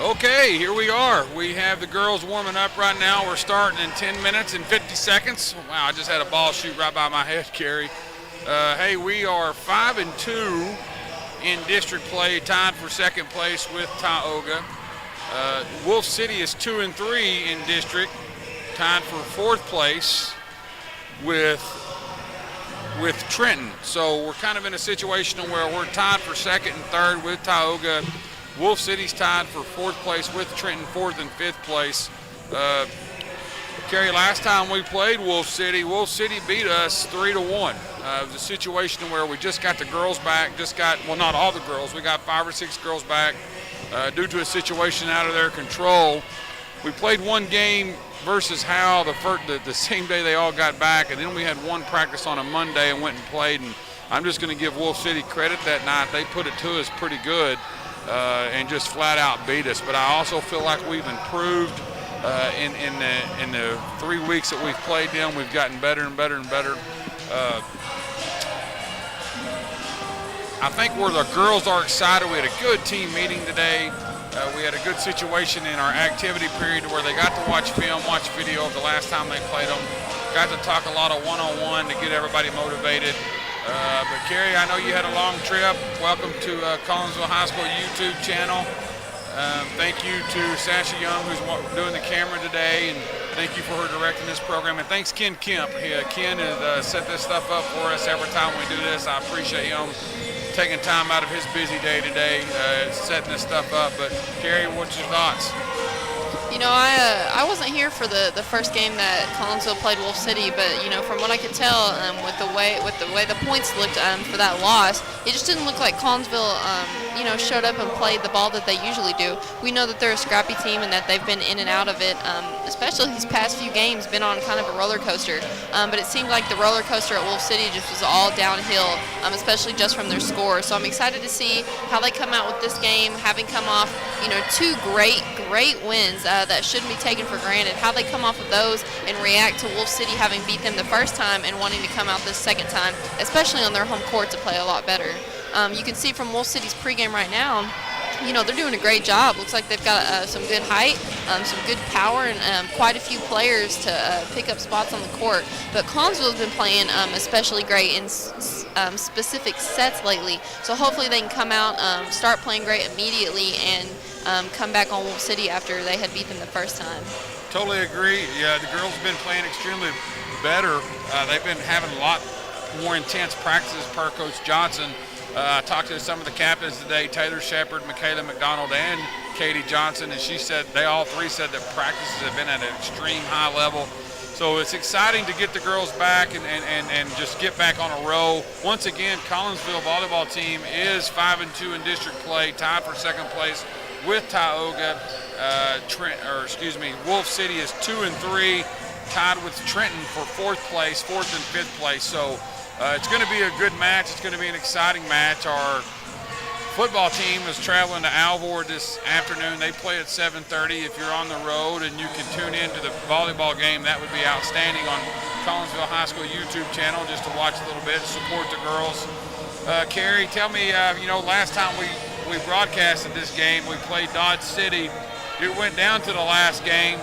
Okay, here we are. We have the girls warming up right now. We're starting in 10 minutes and 50 seconds. Wow, I just had a ball shoot right by my head, Carrie. Hey, we are 5-2 in district play, tied for second place with Tioga. Wolf City is 2-3 in district, tied for fourth place with Trenton. So we're kind of in a situation where we're tied for second and third with Tioga. Wolf City's tied for fourth place with Trenton, fourth and fifth place. Carrie, last time we played Wolf City beat us 3-1. It was a situation where we just got the girls back, well, not all the girls, we got 5 or 6 girls back due to a situation out of their control. We played one game versus Howell the same day they all got back, and then we had one practice on a Monday and went and played, and I'm just going to give Wolf City credit that night. They put it to us pretty good and just flat out beat us. But I also feel like we've improved in the 3 weeks that we've played them. We've gotten better and better and better. I think where the girls are excited, we had a good team meeting today. We had a good situation in our activity period where they got to watch film, watch video of the last time they played them. Got to talk a lot of one-on-one to get everybody motivated. But Carrie, I know you had a long trip. Welcome to Collinsville High School YouTube channel. Thank you to Sasha Young, who's doing the camera today, and thank you for her directing this program. And thanks Ken Kemp. Ken has set this stuff up for us every time we do this. I appreciate him taking time out of his busy day today, setting this stuff up. But Carrie, what's your thoughts? You know, I wasn't here for the first game that Collinsville played Wolf City, but you know, from what I could tell, with the way the points looked for that loss, it just didn't look like Collinsville, showed up and played the ball that they usually do. We know that they're a scrappy team and that they've been in and out of it, especially these past few games, been on kind of a roller coaster. But it seemed like the roller coaster at Wolf City just was all downhill, especially just from their score. So I'm excited to see how they come out with this game, having come off, 2 great wins that shouldn't be taken for granted. How they come off of those and react to Wolf City having beat them the first time and wanting to come out this second time, especially on their home court, to play a lot better. You can see from Wolf City's pregame right now, they're doing a great job. Looks like they've got some good height, some good power, and quite a few players to pick up spots on the court. But Collinsville's been playing especially great in specific sets lately. So hopefully they can come out, start playing great immediately, and come back on Wolf City after they had beat them the first time. Totally agree. Yeah, the girls have been playing extremely better. They've been having a lot more intense practices per Coach Johnson. I talked to some of the captains today, Taylor Shepard, Michaela McDonald, and Katie Johnson, and they all three said that practices have been at an extreme high level. So it's exciting to get the girls back and just get back on a roll. Once again, Collinsville volleyball team is 5-2 in district play, tied for second place with Tioga. Wolf City is 2-3, tied with Trenton for fourth and fifth place. So it's going to be a good match. It's going to be an exciting match. Our football team is traveling to Alvord this afternoon. They play at 7:30. If you're on the road and you can tune into the volleyball game, that would be outstanding on Collinsville High School YouTube channel just to watch a little bit, support the girls. Carrie, tell me, last time we broadcasted this game, we played Dodge City. It went down to the last game.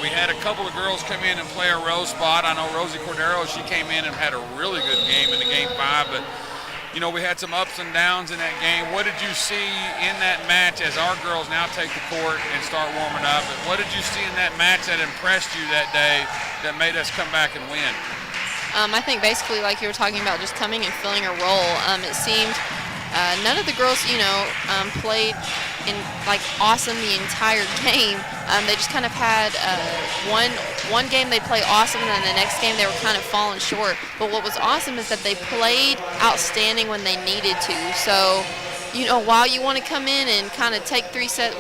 We had a couple of girls come in and play a row spot. I know Rosie Cordero, she came in and had a really good game in the game 5, but we had some ups and downs in that game. What did you see in that match as our girls now take the court and start warming up? And what did you see in that match that impressed you that day that made us come back and win? I think basically, like you were talking about, just coming and filling a role. It seemed none of the girls, played in awesome the entire game. They just kind of had one game they play awesome, and then the next game they were kind of falling short. But what was awesome is that they played outstanding when they needed to. So, while you want to come in and kind of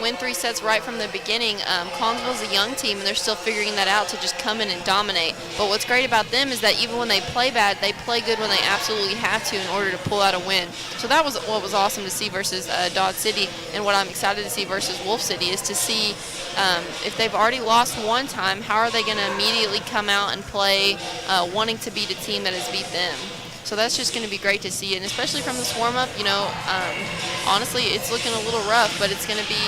win 3 sets right from the beginning, Collinsville's a young team and they're still figuring that out to just come in and dominate. But what's great about them is that even when they play bad, they play good when they absolutely have to in order to pull out a win. So that was what was awesome to see versus Dodge City, and what I'm excited to see versus Wolf City is to see if they've already lost one time, how are they going to immediately come out and play wanting to beat a team that has beat them. So that's just going to be great to see, and especially from this warm-up, honestly, it's looking a little rough, but it's going to be,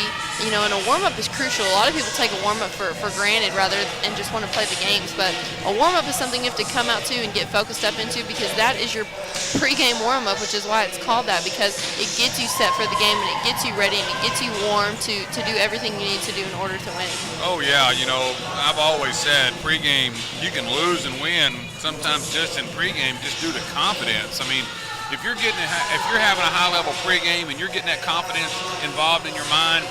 and a warm-up is crucial. A lot of people take a warm-up for granted rather than just want to play the games, but a warm-up is something you have to come out to and get focused up into, because that is your pre-game warm-up, which is why it's called that, because it gets you set for the game and it gets you ready and it gets you warm to do everything you need to do in order to win. Oh yeah, I've always said pregame you can lose and win sometimes just in pregame just due to confidence. I mean, if you're having a high level pregame and you're getting that confidence involved in your mind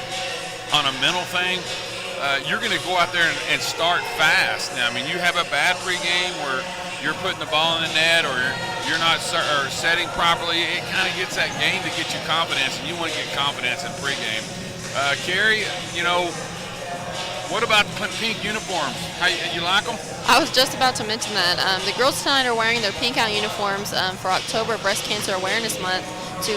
on a mental thing, you're going to go out there and start fast. Now, I mean, you have a bad pregame where you're putting the ball in the net or you're not setting properly, it kind of gets that game to get you confidence, and you want to get confidence in pregame. Carrie, what about the pink uniforms? You like them? I was just about to mention that. The girls tonight are wearing their pink out uniforms for October Breast Cancer Awareness Month to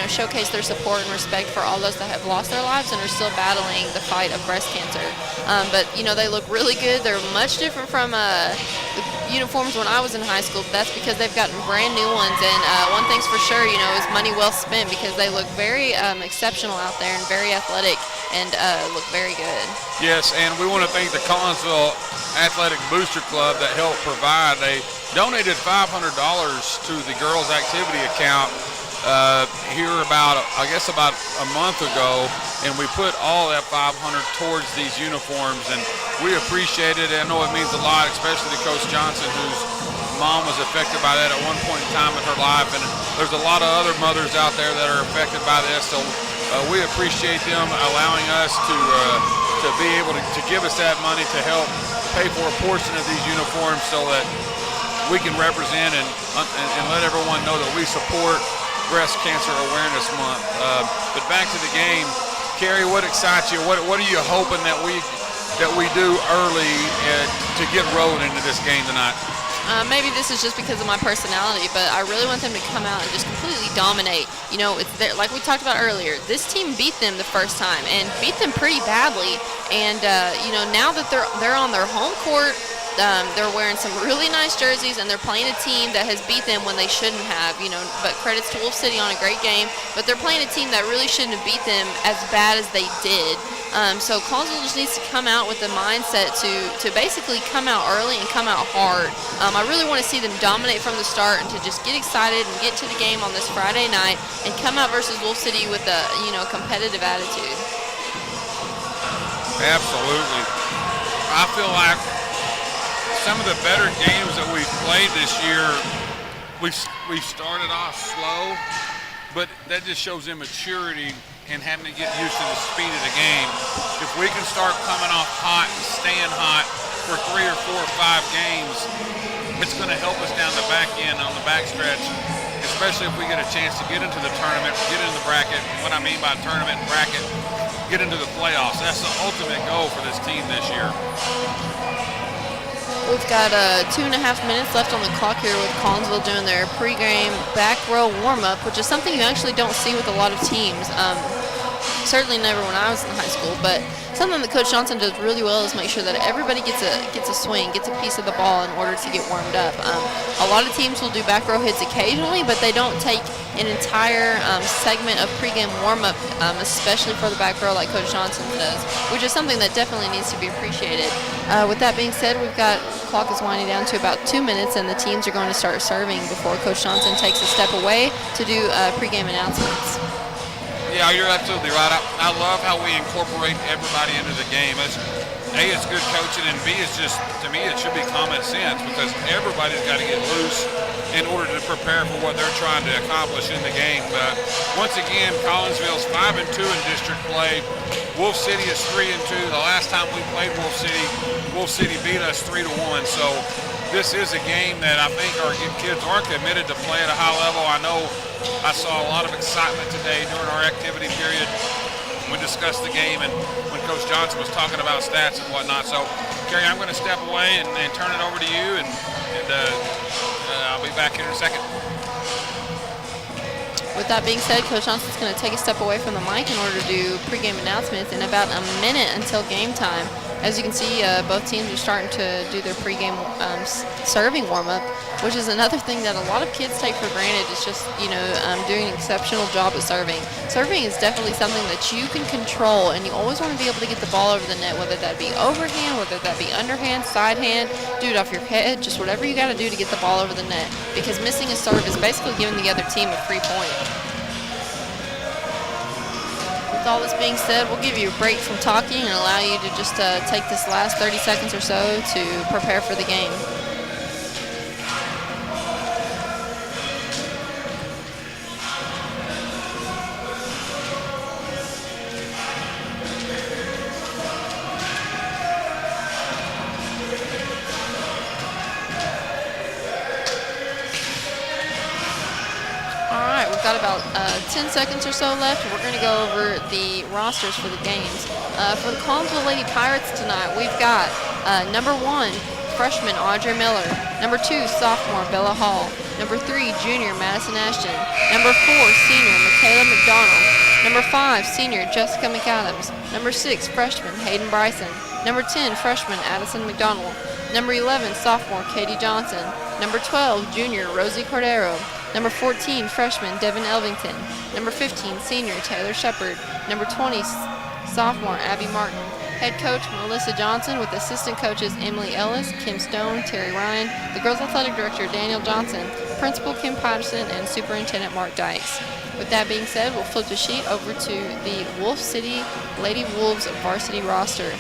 showcase their support and respect for all those that have lost their lives and are still battling the fight of breast cancer. But they look really good. They're much different from the uniforms when I was in high school. But that's because they've gotten brand new ones. And one thing's for sure, is money well spent, because they look very exceptional out there and very athletic and look very good. Yes, and we want to thank the Collinsville Athletic Booster Club that helped provide. They donated $500 to the girls' activity account here about a month ago, and we put all that $500 towards these uniforms, and we appreciate it. I know it means a lot, especially to Coach Johnson, whose mom was affected by that at one point in time in her life, and there's a lot of other mothers out there that are affected by this, so we appreciate them allowing us to be able to give us that money to help pay for a portion of these uniforms so that we can represent and let everyone know that we support Breast Cancer Awareness Month. But back to the game, Carrie, what excites you? What are you hoping that we do early to get rolling into this game tonight? Maybe this is just because of my personality, but I really want them to come out and just completely dominate. It's like we talked about earlier, this team beat them the first time and beat them pretty badly. And now that they're on their home court, they're wearing some really nice jerseys, and they're playing a team that has beat them when they shouldn't have. But credits to Wolf City on a great game. But they're playing a team that really shouldn't have beat them as bad as they did. So Collinsville just needs to come out with the mindset to basically come out early and come out hard. I really want to see them dominate from the start and to just get excited and get to the game on this Friday night and come out versus Wolf City with a competitive attitude. Absolutely. I feel like some of the better games that we've played this year, we've started off slow, but that just shows immaturity and having to get used to the speed of the game. If we can start coming off hot and staying hot for 3 or 4 or 5 games, it's going to help us down the back end on the backstretch, especially if we get a chance to get into the tournament, get into the bracket. What I mean by tournament and bracket, get into the playoffs. That's the ultimate goal for this team this year. We've got 2.5 minutes left on the clock here with Collinsville doing their pregame back row warm-up, which is something you actually don't see with a lot of teams. Certainly never when I was in high school, but something that Coach Johnson does really well is make sure that everybody gets a swing, gets a piece of the ball in order to get warmed up. A lot of teams will do back row hits occasionally, but they don't take an entire segment of pregame warm-up, especially for the back row like Coach Johnson does, which is something that definitely needs to be appreciated. With that being said, clock is winding down to about 2 minutes, and the teams are going to start serving before Coach Johnson takes a step away to do pregame announcements. Yeah, you're absolutely right. I love how we incorporate everybody into the game. It's good coaching, and B, it's just, to me, it should be common sense, because everybody's got to get loose in order to prepare for what they're trying to accomplish in the game. But once again, Collinsville's 5-2 in district play. Wolf City is 3-2. The last time we played Wolf City beat us 3-1. So this is a game that I think our kids are committed to play at a high level. I know I saw a lot of excitement today during our activity period when we discussed the game and when Coach Johnson was talking about stats and whatnot. So, Carrie, I'm going to step away and turn it over to you, and I'll be back here in a second. With that being said, Coach Johnson's going to take a step away from the mic in order to do pregame announcements in about a minute until game time. As you can see, both teams are starting to do their pregame serving warm-up, which is another thing that a lot of kids take for granted. It's just, doing an exceptional job at serving. Serving is definitely something that you can control, and you always want to be able to get the ball over the net, whether that be overhand, whether that be underhand, side hand, do it off your head, just whatever you got to do to get the ball over the net, because missing a serve is basically giving the other team a free point. With all this being said, we'll give you a break from talking and allow you to just take this last 30 seconds or so to prepare for the game. We've got about 10 seconds or so left. We're going to go over the rosters for the games. For the Collinsville Lady Pirates tonight, we've got number 1, freshman Audrey Miller. Number 2, sophomore Bella Hall. Number 3, junior Madison Ashton. Number 4, senior Michaela McDonald. Number 5, senior Jessica McAdams. Number 6, freshman Hayden Bryson. Number 10, freshman Addison McDonald. Number 11, sophomore Katie Johnson. Number 12, junior Rosie Cordero. Number 14, freshman Devin Elvington. Number 15, senior Taylor Shepard. Number 20, sophomore Abby Martin. Head coach Melissa Johnson with assistant coaches Emily Ellis, Kim Stone, Terry Ryan, the girls athletic director Daniel Johnson, principal Kim Patterson, and superintendent Mark Dykes. With that being said, we'll flip the sheet over to the Wolf City Lady Wolves varsity roster.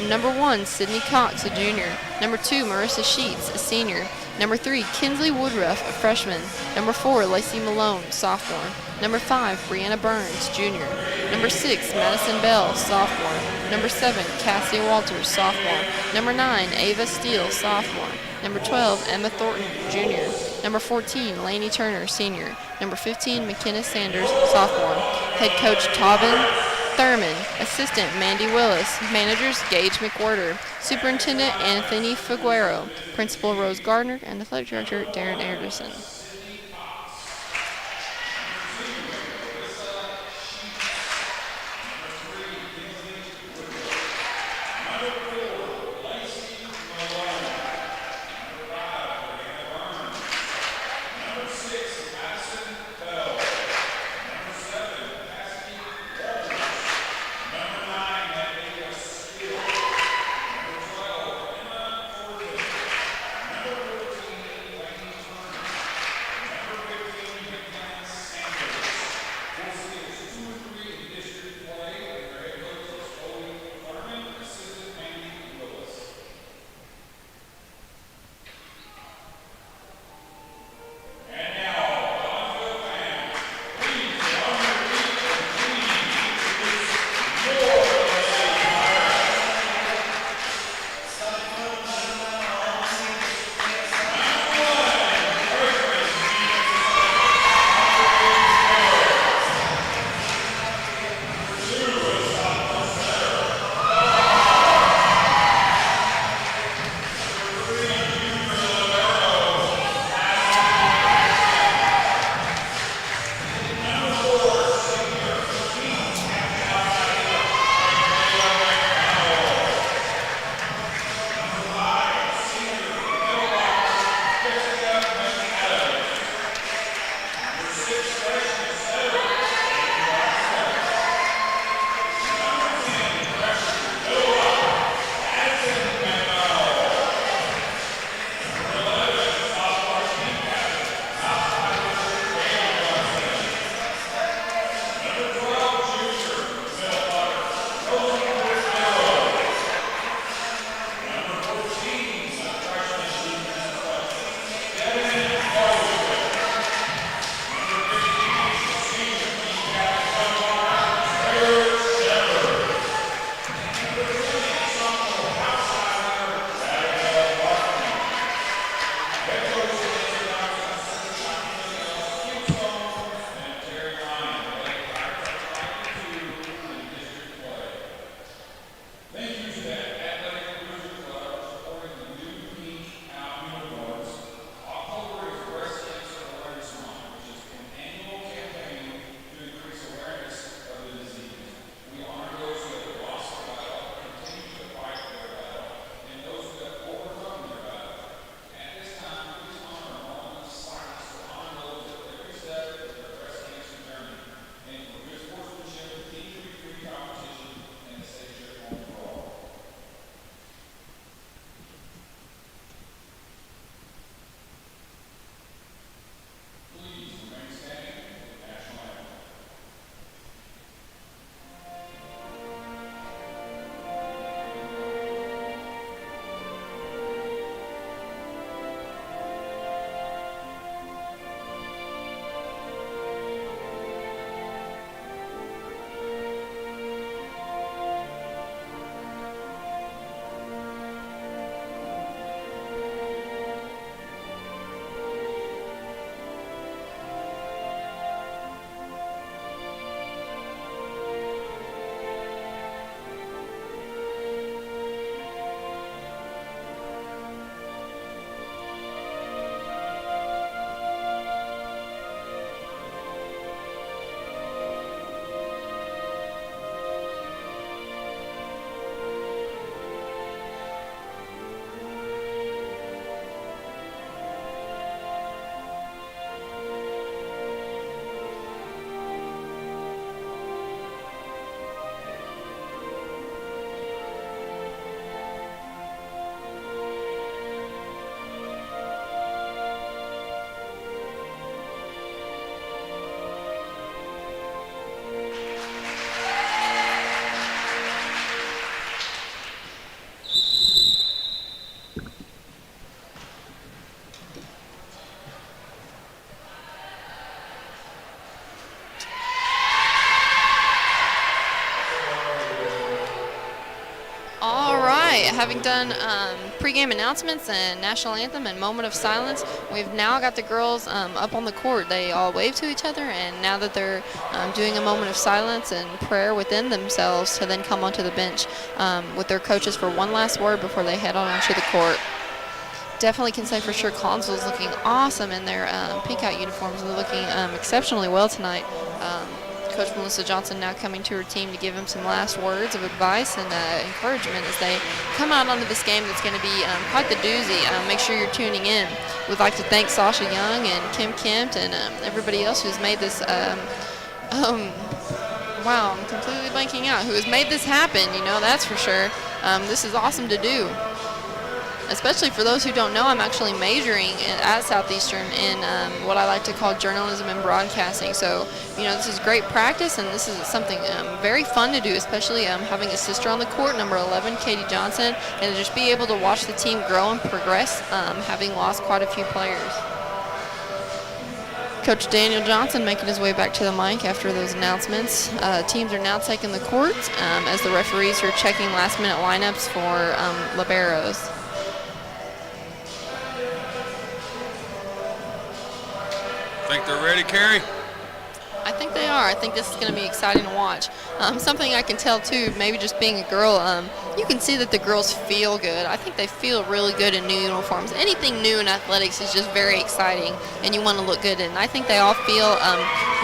Number 1, Sydney Cox, a junior. Number 2, Marissa Sheets, a senior. Number 3, Kinsley Woodruff, a freshman. Number 4, Lacey Malone, sophomore. Number 5, Brianna Burns, junior. Number 6, Madison Bell, sophomore. Number 7, Cassie Walters, sophomore. Number 9, Ava Steele, sophomore. Number 12, Emma Thornton, junior. Number 14, Lainey Turner, senior. Number 15, McKenna Sanders, sophomore. Head coach Tobin Thurman, assistant Mandy Willis, managers Gage McWhirter, superintendent Anthony Figuero, principal Rose Gardner, and athletic director Darren Anderson. tonight, having done pregame announcements and national anthem and moment of silence, we've now got the girls up on the court. They all wave to each other, and now that they're doing a moment of silence and prayer within themselves to then come onto the bench with their coaches for one last word before they head on onto the court. Definitely can say for sure Collinsville's looking awesome in their pink out uniforms. They're looking exceptionally well tonight. Coach Melissa Johnson now coming to her team to give them some last words of advice and encouragement as they come out onto this game that's going to be quite the doozy. Make sure you're tuning in. We'd like to thank Sasha Young and Kim Kempt and everybody else who's made this wow, I'm completely blanking out. Who has made this happen, that's for sure. This is awesome to do. Especially for those who don't know, I'm actually majoring at Southeastern in what I like to call journalism and broadcasting. So, this is great practice, and this is something very fun to do, especially having a sister on the court, number 11, Katie Johnson, and to just be able to watch the team grow and progress, having lost quite a few players. Coach Daniel Johnson making his way back to the mic after those announcements. Teams are now taking the court as the referees are checking last-minute lineups for liberos. Think they're ready, Carrie? I think they are. I think this is going to be exciting to watch. Something I can tell, too, maybe just being a girl, you can see that the girls feel good. I think they feel really good in new uniforms. Anything new in athletics is just very exciting, and you want to look good. And I think they all feel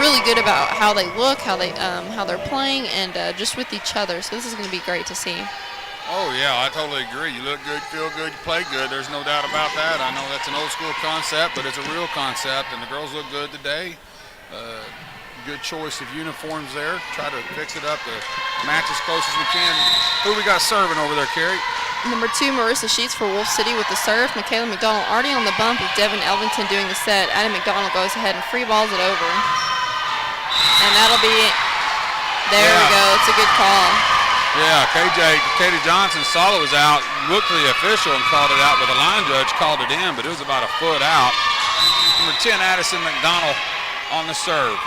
really good about how they look, how they're playing, and just with each other. So this is going to be great to see. Oh, yeah, I totally agree. You look good, feel good, you play good. There's no doubt about that. I know that's an old school concept, but it's a real concept, and the girls look good today. Good choice of uniforms there. Try to fix it up to match as close as we can. Who we got serving over there, Carrie? Number 2, Marissa Sheets for Wolf City with the serve. Michaela McDonald already on the bump with Devin Elvington doing the set. Addie McDonald goes ahead and free balls it over. And that'll be, there we go. It's a good call. Yeah, Katie Johnson saw it was out, looked to the official and called it out, but the line judge called it in, but it was about a foot out. Number 10, Addison McDonald on the serve.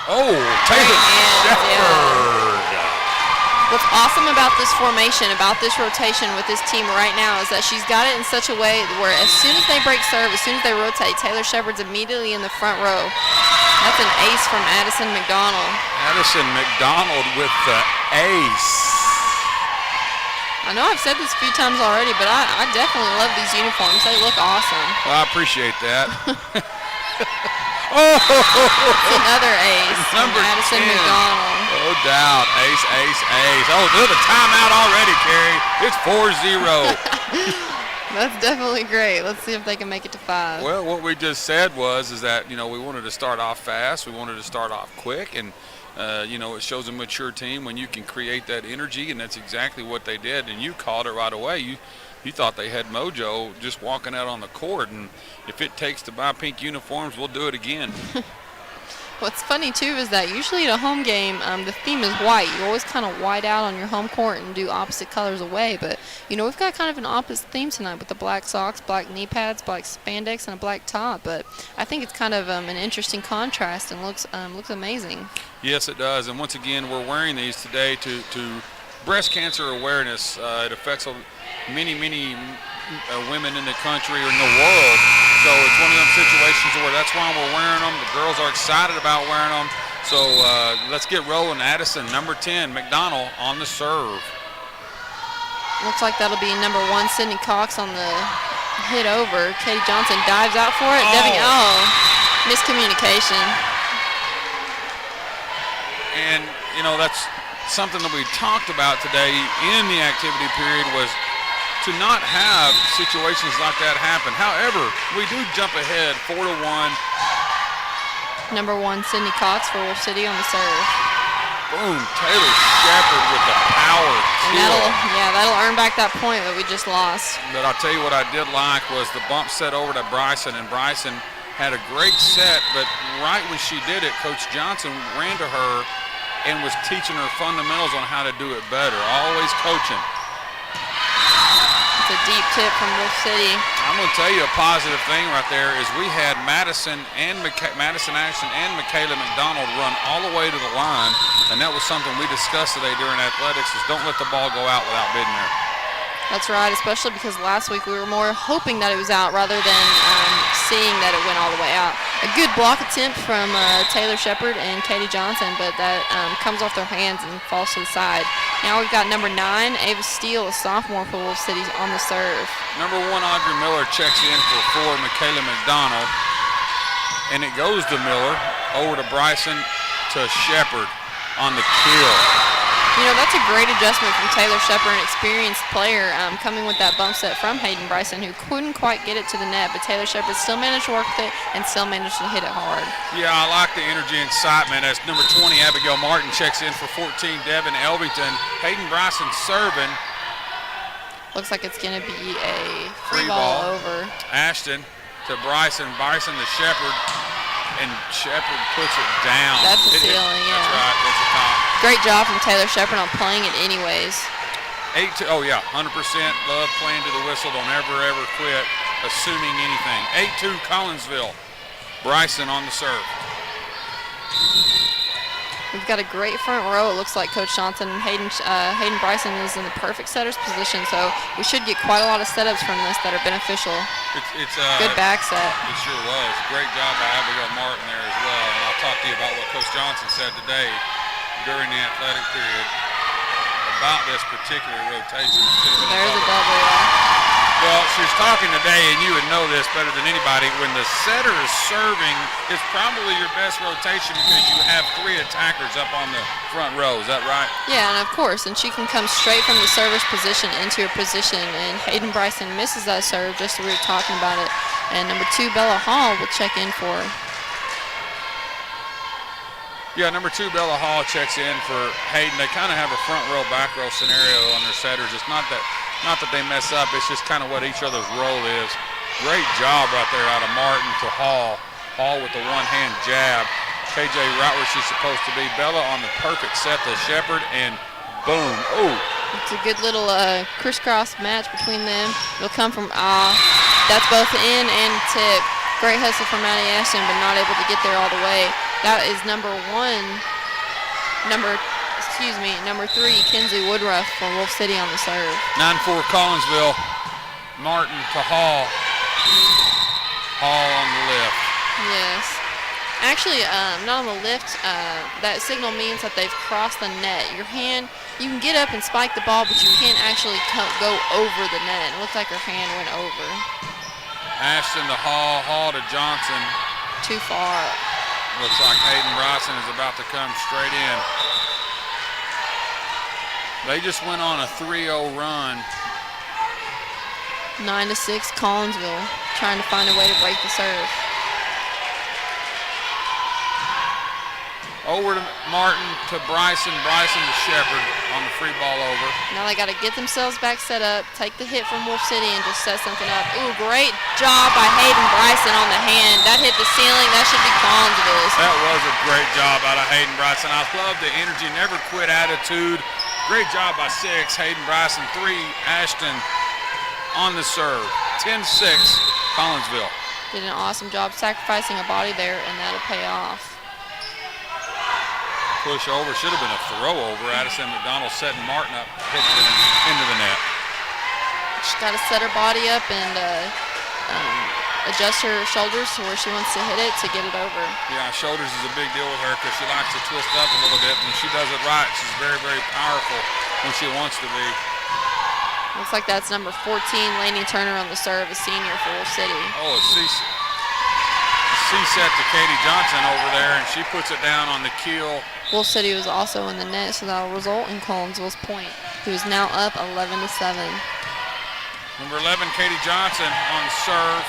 Oh, Taylor Shepard. What's awesome about this formation, about this rotation with this team right now is that she's got it in such a way where as soon as they break serve, as soon as they rotate, Taylor Shepard's immediately in the front row. That's an ace from Addison McDonald. Addison McDonald with the ace. I know I've said this a few times already, but I definitely love these uniforms. They look awesome. Well, I appreciate that. That's another ace from Number Addison 10. McDonald. No doubt. Ace, ace, ace. Oh, there's a timeout already, Carrie. It's 4-0. That's definitely great. Let's see if they can make it to 5. Well, what we just said is that, we wanted to start off fast. We wanted to start off quick. And, it shows a mature team when you can create that energy, and that's exactly what they did. And you called it right away. You thought they had mojo just walking out on the court. And if it takes to buy pink uniforms, we'll do it again. What's funny, too, is that usually at a home game, the theme is white. You always kind of white out on your home court and do opposite colors away. But, we've got kind of an opposite theme tonight with the black socks, black knee pads, black spandex, and a black top. But I think it's kind of an interesting contrast and looks amazing. Yes, it does. And once again, we're wearing these today to breast cancer awareness. It affects many women in the country or in the world. So it's one of them situations where that's why we're wearing them. The girls are excited about wearing them. So let's get rolling. Addison, number 10, McDonald on the serve. Looks like that'll be number 1, Sydney Cox on the hit over. Katie Johnson dives out for it. Miscommunication. And, that's something that we talked about today in the activity period was to not have situations like that happen. However, we do jump ahead 4-1. Number 1, Sydney Cox for Wolf City on the serve. Boom, Taylor Shepard with the power kill. And that'll earn back that point that we just lost. But I'll tell you what I did like was the bump set over to Bryson, and Bryson had a great set, but right when she did it, Coach Johnson ran to her and was teaching her fundamentals on how to do it better, always coaching. It's a deep tip from Wolf City. I'm going to tell you a positive thing right there is we had Madison Ashton and Michaela McDonald run all the way to the line, and that was something we discussed today during athletics is don't let the ball go out without bidding there. That's right, especially because last week we were more hoping that it was out rather than seeing that it went all the way out. A good block attempt from Taylor Shepard and Katie Johnson, but that comes off their hands and falls to the side. Now we've got number 9, Ava Steele, a sophomore for Wolf City, on the serve. Number 1, Audrey Miller checks in for 4, Michaela McDonald. And it goes to Miller, over to Bryson, to Shepard on the kill. You know, that's a great adjustment from Taylor Shepard, an experienced player, coming with that bump set from Hayden Bryson, who couldn't quite get it to the net, but Taylor Shepard still managed to work with it and still managed to hit it hard. Yeah, I like the energy and excitement as number 20, Abigail Martin, checks in for 14, Devin Elvington. Hayden Bryson serving. Looks like it's going to be a free ball over. Ashton to Bryson, Bryson to Shepard, and Shepard puts it down. That's the ceiling, yeah. That's right, that's the top. Great job from Taylor Shepard on playing it anyways. 8-2, oh yeah, 100% love playing to the whistle. Don't ever quit assuming anything. 8-2 Collinsville. Bryson on the serve. We've got a great front row. It looks like Coach Johnson and Hayden Bryson is in the perfect setter's position, so we should get quite a lot of setups from this that are beneficial. It's good back set. It sure was. Great job by Abigail Martin there as well. And I'll talk to you about what Coach Johnson said today during the athletic period about this particular rotation. There's a double, yeah. Well, she was talking today, and you would know this better than anybody, when the setter is serving, it's probably your best rotation because you have 3 attackers up on the front row. Is that right? Yeah, and of course, and she can come straight from the server's position into her position, and Hayden Bryson misses that serve just as we were talking about it. And number 2, Bella Hall, will check in for her. Yeah, number 2, Bella Hall checks in for Hayden. They kind of have a front row, back row scenario on their setters. It's not that they mess up, it's just kind of what each other's role is. Great job right there out of Martin to Hall. Hall with the one-hand jab. KJ right where she's supposed to be. Bella on the perfect set to Shepard, and boom. Oh. It's a good little crisscross match between them. It'll come from, that's both in and tip. Great hustle from Maddie Ashton, but not able to get there all the way. That is number 3, Kenzie Woodruff from Wolf City on the serve. 9-4 Collinsville. Martin to Hall. Hall on the lift. Yes. Actually, not on the lift. That signal means that they've crossed the net. Your hand, you can get up and spike the ball, but you can't actually go over the net. It looks like her hand went over. Ashton to Hall. Hall to Johnson. Too far. Looks like Hayden Bryson is about to come straight in. They just went on a 3-0 run. 9-6 Collinsville, trying to find a way to break the serve. Over to Martin to Bryson, Bryson to Shepard on the free ball over. Now they got to get themselves back set up, take the hit from Wolf City and just set something up. Ooh, great job by Hayden Bryson on the hand. That hit the ceiling. That should be Collinsville's. That was a great job out of Hayden Bryson. I love the energy, never quit attitude. Great job by 6, Hayden Bryson. 3, Ashton on the serve. 10-6, Collinsville. Did an awesome job sacrificing a body there, and that'll pay off. Push over, should have been a throw over. Addison McDonald setting Martin up, hits it into the net. She's got to set her body up and adjust her shoulders to where she wants to hit it to get it over. Yeah, shoulders is a big deal with her because she likes to twist up a little bit. When she does it right, she's very, very powerful when she wants to be. Looks like that's number 14, Lainey Turner on the serve, a senior for Wolf City. Oh, a C-set to Katie Johnson over there, and she puts it down on the keel. Wolf City was also in the net, so that will result in Collinsville's point, who is now up 11-7. Number 11, Katie Johnson on serve.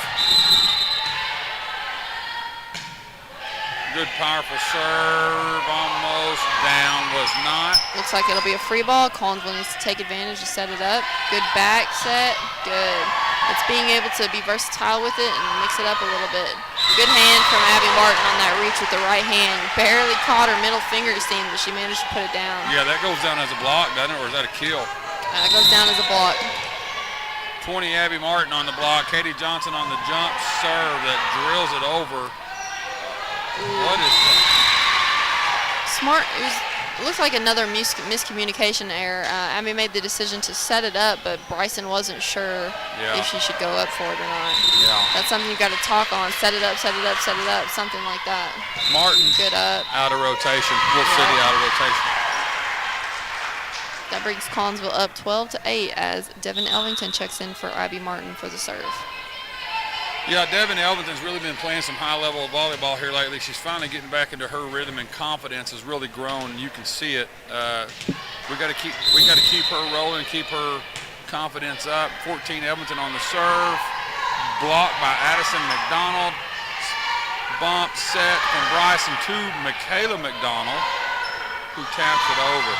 Good, powerful serve, almost down, was not. Looks like it'll be a free ball. Collinsville needs to take advantage to set it up. Good back set, good. It's being able to be versatile with it and mix it up a little bit. Good hand from Abby Martin on that reach with the right hand. Barely caught her middle finger, it seemed, but she managed to put it down. Yeah, that goes down as a block, doesn't it, or is that a kill? It goes down as a block. 20, Abby Martin on the block. Katie Johnson on the jump serve that drills it over. What is that? Smart. It looks like another miscommunication error. Abby made the decision to set it up, but Bryson wasn't sure if she should go up for it or not. Yeah. That's something you got to talk on. Set it up, set it up, set it up, something like that. Martin. Good up. Out of rotation. Wolf City out of rotation. That brings Collinsville up 12-8 as Devin Elvington checks in for Abby Martin for the serve. Yeah, Devin Elvington's really been playing some high-level volleyball here lately. She's finally getting back into her rhythm, and confidence has really grown. You can see it. We got to keep her rolling, keep her confidence up. 14, Elvington on the serve, blocked by Addison McDonald. Bump set from Bryson to Michaela McDonald, who taps it over.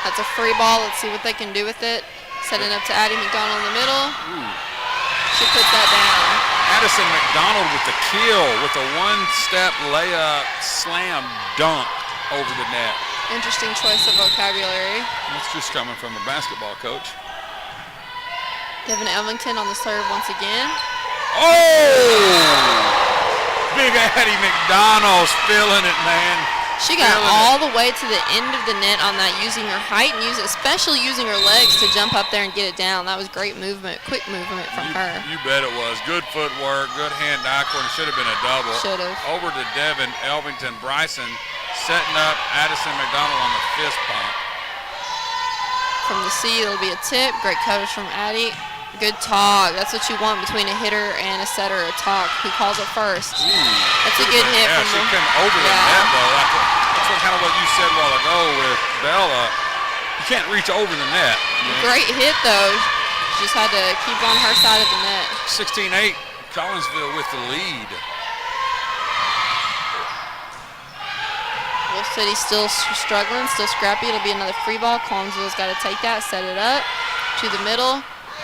That's a free ball. Let's see what they can do with it. Setting up to Addie McDonald in the middle. Ooh. She puts that down. Addison McDonald with the kill, with a one-step layup slam dunk over the net. Interesting choice of vocabulary. That's just coming from a basketball coach. Devin Elvington on the serve once again. Oh! Big Addie McDonald's feeling it, man. She got all the way to the end of the net on that, using her height and especially using her legs to jump up there and get it down. That was great movement, quick movement from her. You bet it was. Good footwork, good hand-eye coordination. Should have been a double. Should have. Over to Devin Elvington. Bryson setting up Addison McDonald on the fist pump. From the C, it'll be a tip. Great coverage from Addie. Good talk. That's what you want between a hitter and a setter, a talk. Who calls it first? Ooh, that's a good hit. Yeah, she came over the net, though. That's kind of what you said a while ago with Bella. You can't reach over the net. Great hit, though. She just had to keep on her side of the net. 16-8, Collinsville with the lead. Wolf City still struggling, still scrappy. It'll be another free ball. Collinsville's got to take that, set it up to the middle.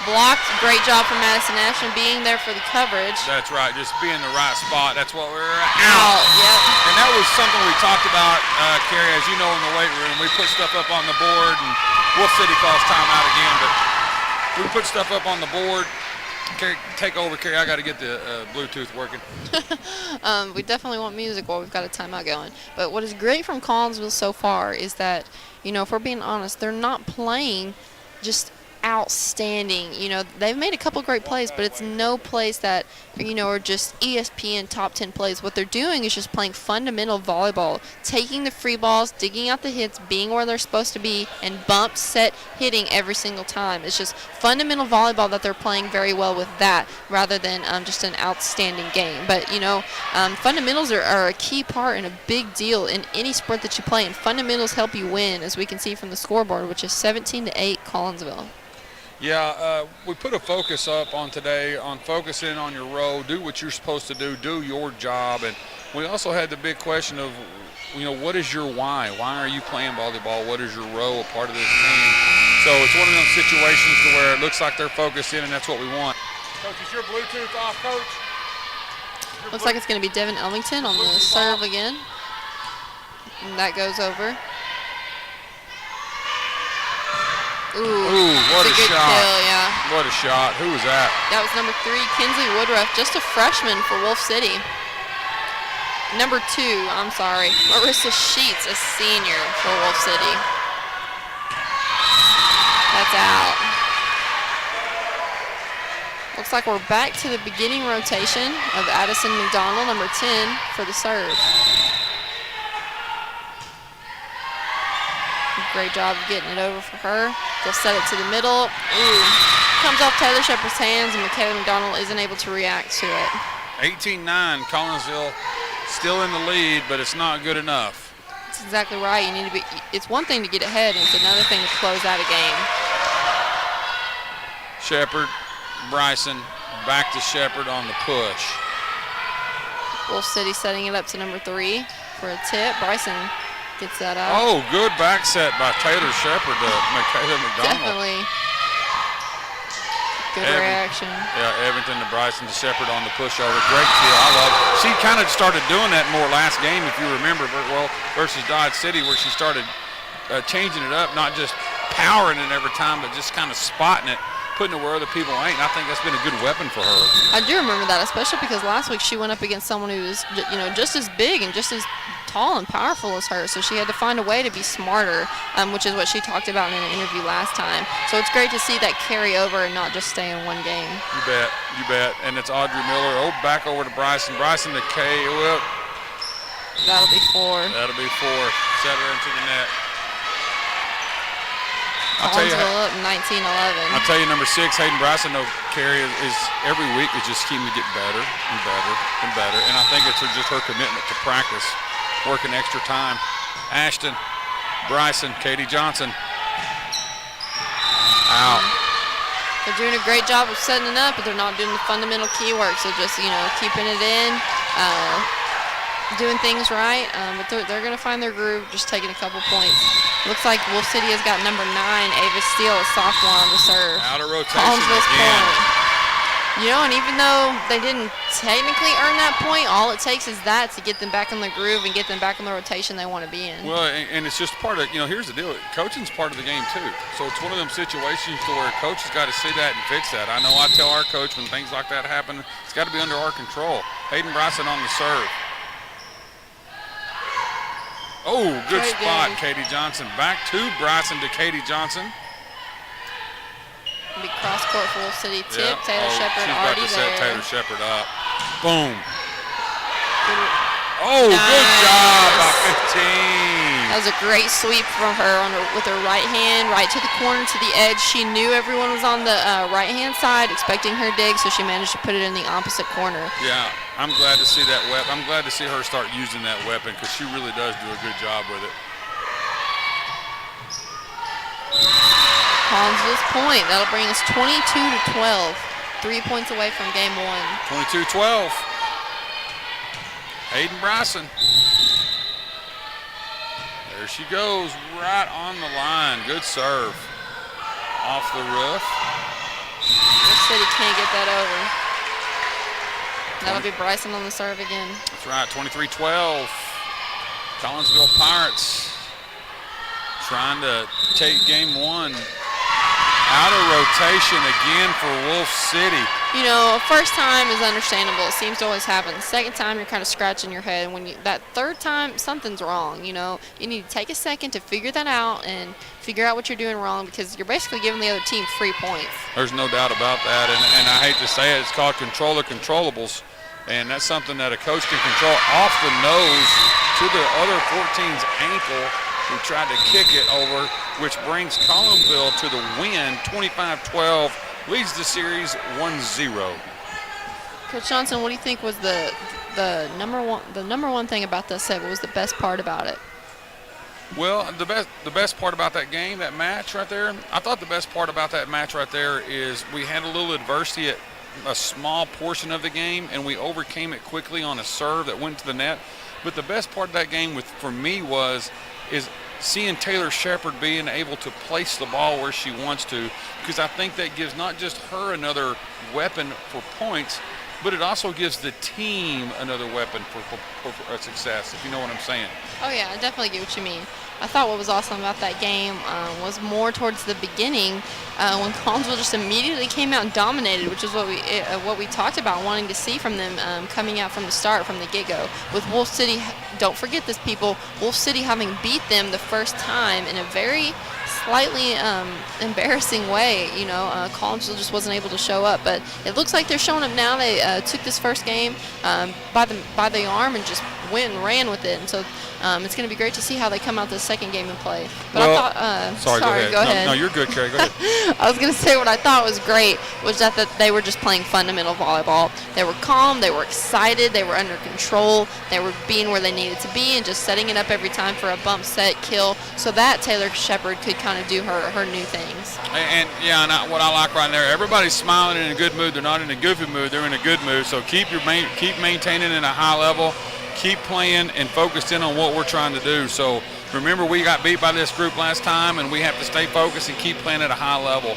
Blocked. Great job from Madison Ashton being there for the coverage. That's right. Just be in the right spot. That's what we're out. Yep. And that was something we talked about, Carrie, as you know, in the weight room. We put stuff up on the board, and Wolf City calls timeout again. But we put stuff up on the board. Carrie, take over, Carrie. I got to get the Bluetooth working. We definitely want music while we've got a timeout going. But what is great from Collinsville so far is that, if we're being honest, they're not playing just outstanding. They've made a couple great plays, but it's no plays that are just ESPN top 10 plays. What they're doing is just playing fundamental volleyball, taking the free balls, digging out the hits, being where they're supposed to be, and bump, set, hitting every single time. It's just fundamental volleyball that they're playing very well with that, rather than just an outstanding game. But fundamentals are a key part and a big deal in any sport that you play, and fundamentals help you win, as we can see from the scoreboard, which is 17-8 Collinsville. Yeah, we put a focus up on today on focusing on your role, do what you're supposed to do your job. And we also had the big question of, what is your why? Why are you playing volleyball? What is your role, a part of this team? So it's one of those situations to where it looks like they're focused in, and that's what we want. Coach, is your Bluetooth off, Coach? Looks like it's going to be Devin Elvington on the serve again. And that goes over. Ooh, what a shot. Kill, yeah. What a shot. Who was that? That was number 3, Kinsley Woodruff, just a freshman for Wolf City. Number 2, Marissa Sheets, a senior for Wolf City. That's out. Looks like we're back to the beginning rotation of Addison McDonald, number 10, for the serve. Great job of getting it over for her. They'll set it to the middle. Ooh. Comes off Taylor Shepard's hands, and Michaela McDonald isn't able to react to it. 18-9, Collinsville still in the lead, but it's not good enough. That's exactly right. You need to be. It's one thing to get ahead, and it's another thing to close out a game. Shepard, Bryson, back to Shepard on the push. Wolf City setting it up to number 3 for a tip. Bryson gets that out. Oh, good back set by Taylor Shepard to Michaela McDonald. Definitely. Good reaction. Yeah, Everton to Bryson to Shepard on the pushover. Great kill. I love it. She kind of started doing that more last game, if you remember, versus Dodge City, where she started changing it up, not just powering it every time, but just kind of spotting it. putting it where other people ain't. And I think that's been a good weapon for her. I do remember that, especially because last week she went up against someone who was, just as big and just as tall and powerful as her. So she had to find a way to be smarter, which is what she talked about in an interview last time. So it's great to see that carry over and not just stay in one game. You bet. And it's Audrey Miller. Oh, back over to Bryson. Bryson to Kay. Well, that'll be 4. Set her into the net. Collinsville up 19-11. I'll tell you, number 6, Hayden Bryson, though, Carrie, is every week is just keeping to get better and better and better. And I think it's just her commitment to practice, working extra time. Ashton, Bryson, Katie Johnson. Out. They're doing a great job of setting it up, but they're not doing the fundamental key work. So just, keeping it in, doing things right. But they're going to find their groove, just taking a couple points. Looks like Wolf City has got number 9, Ava Steele, a sophomore on the serve. Out of rotation Collinsville's again. Point. And even though they didn't technically earn that point, all it takes is that to get them back in the groove and get them back in the rotation they want to be in. Well, and it's just part of, here's the deal. Coaching's part of the game, too. So it's one of them situations to where a coach has got to see that and fix that. I know I tell our coach when things like that happen, it's got to be under our control. Hayden Bryson on the serve. Oh, good Great spot, game. Katie Johnson. Back to Bryson to Katie Johnson. Big cross court for Wolf City tip. Yep. Taylor Shepard she's already about to there. set Taylor Shepard up. Boom. Good. Oh, Nice. Good job by 15. That was a great sweep from her with her right hand, right to the corner, to the edge. She knew everyone was on the right-hand side, expecting her dig, so she managed to put it in the opposite corner. Yeah, I'm glad to see that weapon. I'm glad to see her start using that weapon because she really does do a good job with it. Collinsville's point. That'll bring us 22-12. 3 points away from game 1. 22-12. Hayden Bryson. There she goes, right on the line. Good serve. Off the roof. Wolf City can't get that over. That'll be Bryson on the serve again. That's right, 23-12. Collinsville Pirates trying to take game 1 out of rotation again for Wolf City. First time is understandable. It seems to always happen. The second time, you're kind of scratching your head. And that third time, something's wrong. You need to take a second to figure that out and figure out what you're doing wrong because you're basically giving the other team free points. There's no doubt about that. And I hate to say it, it's called control the controllables. And that's something that a coach can control off the nose to the other 14's ankle who tried to kick it over, which brings Collinsville to the win, 25-12, leads the series 1-0. Coach Johnson, what do you think was the number one thing about that set? What was the best part about it? Well, the best part about that game, that match right there, I thought the best part about that match right there is we had a little adversity at a small portion of the game, and we overcame it quickly on a serve that went to the net. But the best part of that game for me is seeing Taylor Shepard being able to place the ball where she wants to, because I think that gives not just her another weapon for points, but it also gives the team another weapon for success, if you know what I'm saying. Oh, yeah, I definitely get what you mean. I thought what was awesome about that game was more towards the beginning when Collinsville just immediately came out and dominated, which is what we talked about wanting to see from them coming out from the start, from the get-go. With Wolf City, don't forget this, people, Wolf City having beat them the first time in a very slightly embarrassing way. Collinsville just wasn't able to show up, but it looks like they're showing up now. They took this first game by the arm and just went and ran with it, and so it's going to be great to see how they come out the second game and play. But I thought, go ahead. No, you're good, Carrie. Go ahead. I was going to say what I thought was great was that they were just playing fundamental volleyball. They were calm, they were excited, they were under control, they were being where they needed to be and just setting it up every time for a bump, set, kill, so that Taylor Shepard could kind of do her new things. And what I like right there, everybody's smiling and in a good mood. They're not in a goofy mood. They're in a good mood. So keep maintaining in a high level. Keep playing and focused in on what we're trying to do. So remember, we got beat by this group last time, and we have to stay focused and keep playing at a high level.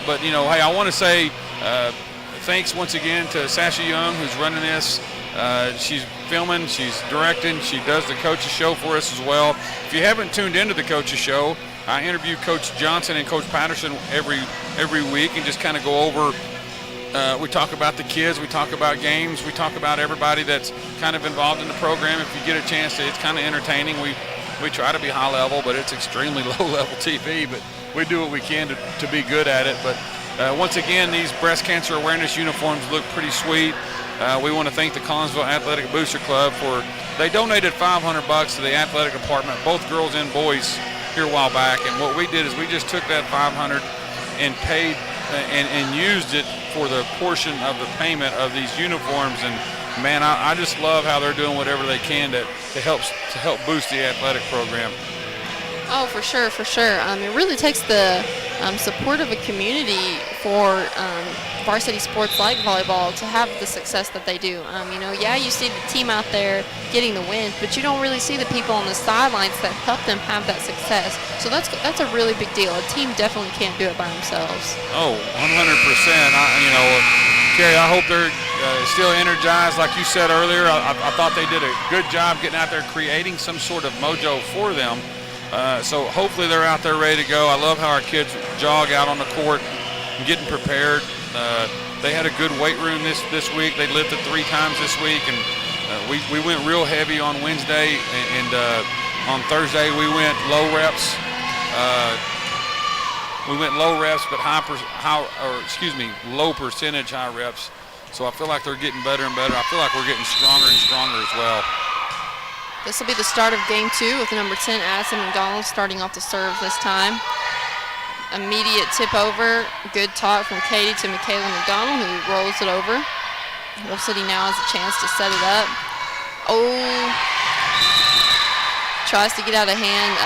But hey, I want to say thanks once again to Sasha Young, who's running this. She's filming, she's directing, she does the coach's show for us as well. If you haven't tuned into the coach's show, I interview Coach Johnson and Coach Patterson every week and just kind of go over. We talk about the kids, we talk about games, we talk about everybody that's kind of involved in the program. If you get a chance to, it's kind of entertaining. We try to be high level, but it's extremely low level TV, but we do what we can to be good at it. But once again, these breast cancer awareness uniforms look pretty sweet. We want to thank the Collinsville Athletic Booster Club they donated $500 to the athletic department, both girls and boys, here a while back. And what we did is we just took that $500 and paid and used it for the portion of the payment of these uniforms. And man, I just love how they're doing whatever they can to help boost the athletic program. Oh, for sure, for sure. It really takes the support of a community for varsity sports like volleyball to have the success that they do. Yeah, you see the team out there getting the wins, but you don't really see the people on the sidelines that help them have that success. So that's a really big deal. A team definitely can't do it by themselves. Oh, 100%. Carrie, I hope they're still energized. Like you said earlier, I thought they did a good job getting out there creating some sort of mojo for them. So hopefully they're out there ready to go. I love how our kids jog out on the court and getting prepared. They had a good weight room this week. They lifted 3 times this week, and we went real heavy on Wednesday, and on Thursday we went low reps. We went low reps, but low percentage high reps. So I feel like they're getting better and better. I feel like we're getting stronger and stronger as well. This will be the start of game 2 with number 10, Addison McDonald, starting off the serve this time. Immediate tip over. Good talk from Katie to Michaela McDonald, who rolls it over. Wolf City now has a chance to set it up. Oh, tries to get out of hand.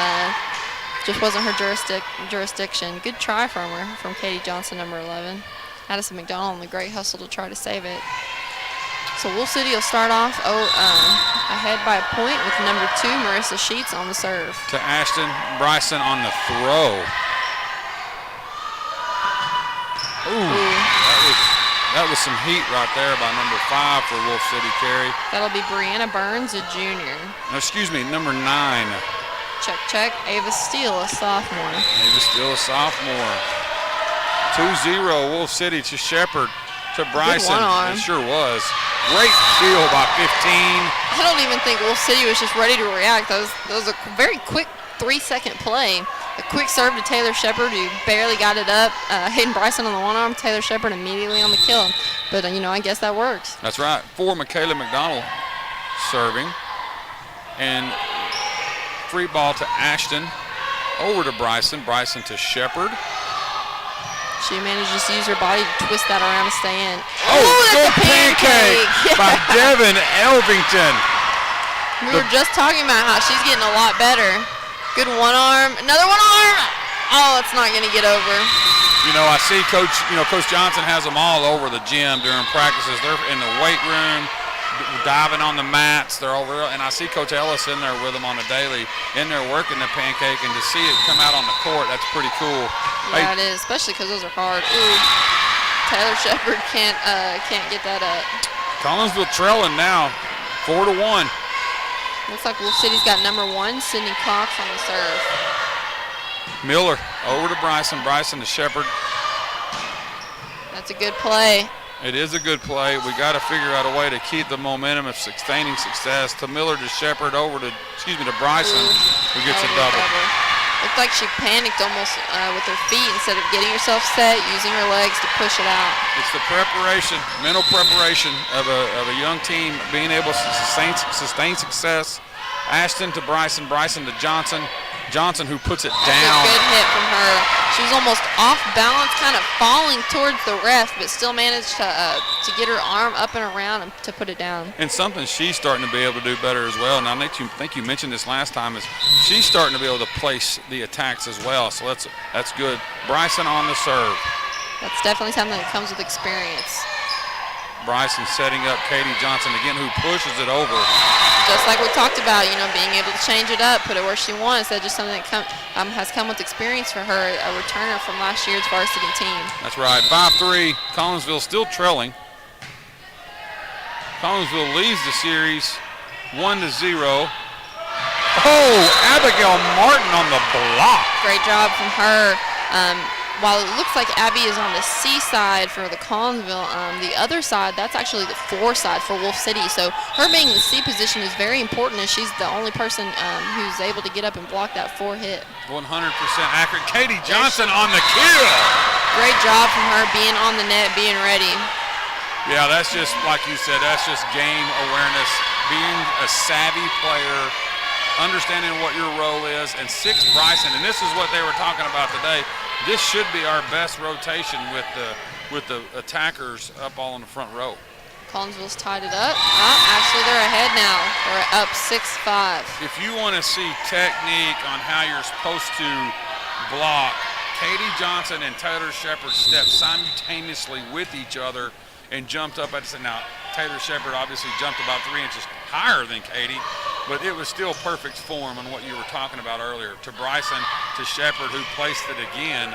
Just wasn't her jurisdiction. Good try from her, from Katie Johnson, number 11. Addison McDonald on the great hustle to try to save it. So Wolf City will start off ahead by a point with number 2, Marissa Sheets, on the serve. To Ashton Bryson on the throw. Ooh. That was some heat right there by number 5 for Wolf City, Carrie. That'll be Brianna Burns, a junior. No, excuse me, number 9. Check. Ava Steele, a sophomore. Ava Steele, a sophomore. 2-0 Wolf City to Shepherd. To Bryson. Good one arm. It sure was. Great steal by 15. I don't even think Wolf City was just ready to react. That was a very quick 3-second play. A quick serve to Taylor Shepherd, who barely got it up. Hayden Bryson on the one arm, Taylor Shepherd immediately on the kill. But, I guess that works. That's right. For Michaela McDonald serving. And free ball to Ashton. Over to Bryson. Bryson to Shepherd. She manages to use her body to twist that around to stay in. Oh, good pancake by Devin Elvington. We were just talking about how she's getting a lot better. Good one arm. Another one arm. Oh, it's not going to get over. I see Coach Johnson has them all over the gym during practices. They're in the weight room, diving on the mats. They're over, and I see Coach Ellis in there with them on a daily, in there working the pancake, and to see it come out on the court, that's pretty cool. Yeah, it is, especially because those are hard. Ooh, Taylor Shepherd can't get that up. Collinsville trailing now, 4-1. Looks like Wolf City's got number 1, Sydney Cox, on the serve. Miller over to Bryson. Bryson to Shepherd. That's a good play. It is a good play. We got to figure out a way to keep the momentum of sustaining success. To Miller to Shepherd to Bryson, who gets a double. Looked like she panicked almost with her feet instead of getting herself set, using her legs to push it out. It's the preparation, mental preparation of a young team being able to sustain success. Ashton to Bryson, Bryson to Johnson. Johnson, who puts it down. That's a good hit from her. She was almost off balance, kind of falling towards the ref, but still managed to get her arm up and around and to put it down. And something she's starting to be able to do better as well. Now, I think you mentioned this last time, is she's starting to be able to place the attacks as well. So that's good. Bryson on the serve. That's definitely something that comes with experience. Bryson setting up Katie Johnson again, who pushes it over. Just like we talked about, being able to change it up, put it where she wants. That's just something that has come with experience for her, a returner from last year's varsity team. That's right. 5-3. Collinsville still trailing. Collinsville leads the series 1-0. Oh, Abigail Martin on the block. Great job from her. While it looks like Abby is on the C side for the Collinsville, the other side, that's actually the 4 side for Wolf City. So her being in the C position is very important, as she's the only person who's able to get up and block that 4 hit. 100% accurate. Katie Johnson on the kill. Great job from her being on the net, being ready. Yeah, that's just, like you said, that's just game awareness, being a savvy player, understanding what your role is, and 6 Bryson, and this is what they were talking about today. This should be our best rotation with the attackers up all in the front row. Collinsville's tied it up. Actually, they're ahead now. They're up 6-5. If you want to see technique on how you're supposed to block, Katie Johnson and Taylor Shepard stepped simultaneously with each other and jumped up at the now. Taylor Shepard obviously jumped about 3 inches higher than Katie, but it was still perfect form on what you were talking about earlier. To Bryson, to Shepard, who placed it again.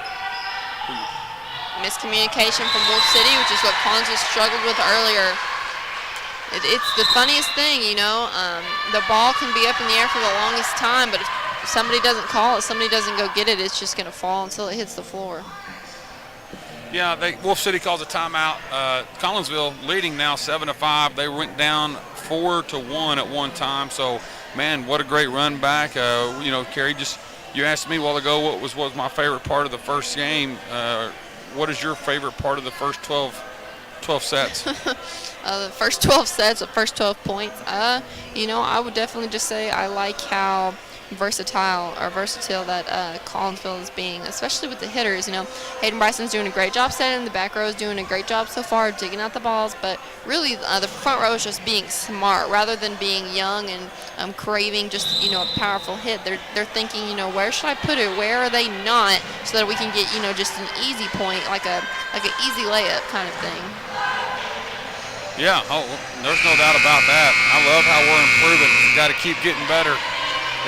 Miscommunication from Wolf City, which is what Collinsville struggled with earlier. It's the funniest thing, you know. The ball can be up in the air for the longest time, but if somebody doesn't call it, somebody doesn't go get it, it's just going to fall until it hits the floor. Yeah, Wolf City calls a timeout. Collinsville leading now 7-5. They went down 4-1 at one time. So, man, what a great run back. You know, Carrie, you asked me a while ago what was my favorite part of the first game. What is your favorite part of the first 12 sets? The first 12 sets, the first 12 points. You know, I would definitely just say I like how versatile that Collinsville is being, especially with the hitters. You know, Hayden Bryson's doing a great job setting. The back row is doing a great job so far digging out the balls, but really the front row is just being smart rather than being young and craving just, you know, a powerful hit. They're thinking, you know, where should I put it? Where are they not? So that we can get, you know, just an easy point, like an easy layup kind of thing. Yeah, there's no doubt about that. I love how we're improving. We've got to keep getting better.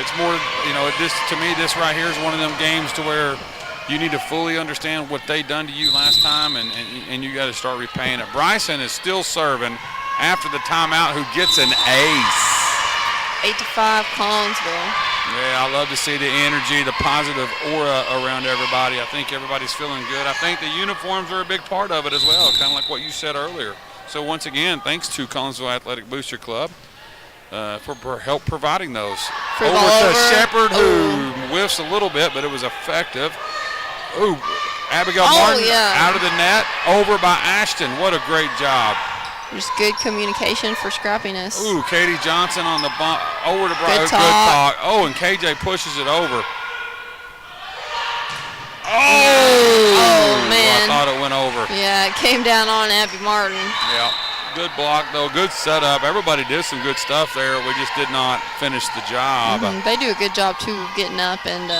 It's more, you know, to me, this right here is one of them games to where you need to fully understand what they done to you last time, and you got to start repaying it. Bryson is still serving after the timeout, who gets an ace. 8-5 Collinsville. Yeah, I love to see the energy, the positive aura around everybody. I think everybody's feeling good. I think the uniforms are a big part of it as well, kind of like what you said earlier. So once again, thanks to Collinsville Athletic Booster Club for help providing those. Over to Shepard, who whiffs a little bit, but it was effective. Ooh, Abigail Martin out of the net, over by Ashton. What a great job. Just good communication for scrappiness. Ooh, Katie Johnson on the bump, over to Brian. Good talk. Oh, and KJ pushes it over. Oh, man. I thought it went over. Yeah, it came down on Abby Martin. Yeah. Good block, though. Good setup. Everybody did some good stuff there. We just did not finish the job. They do a good job, too, getting up and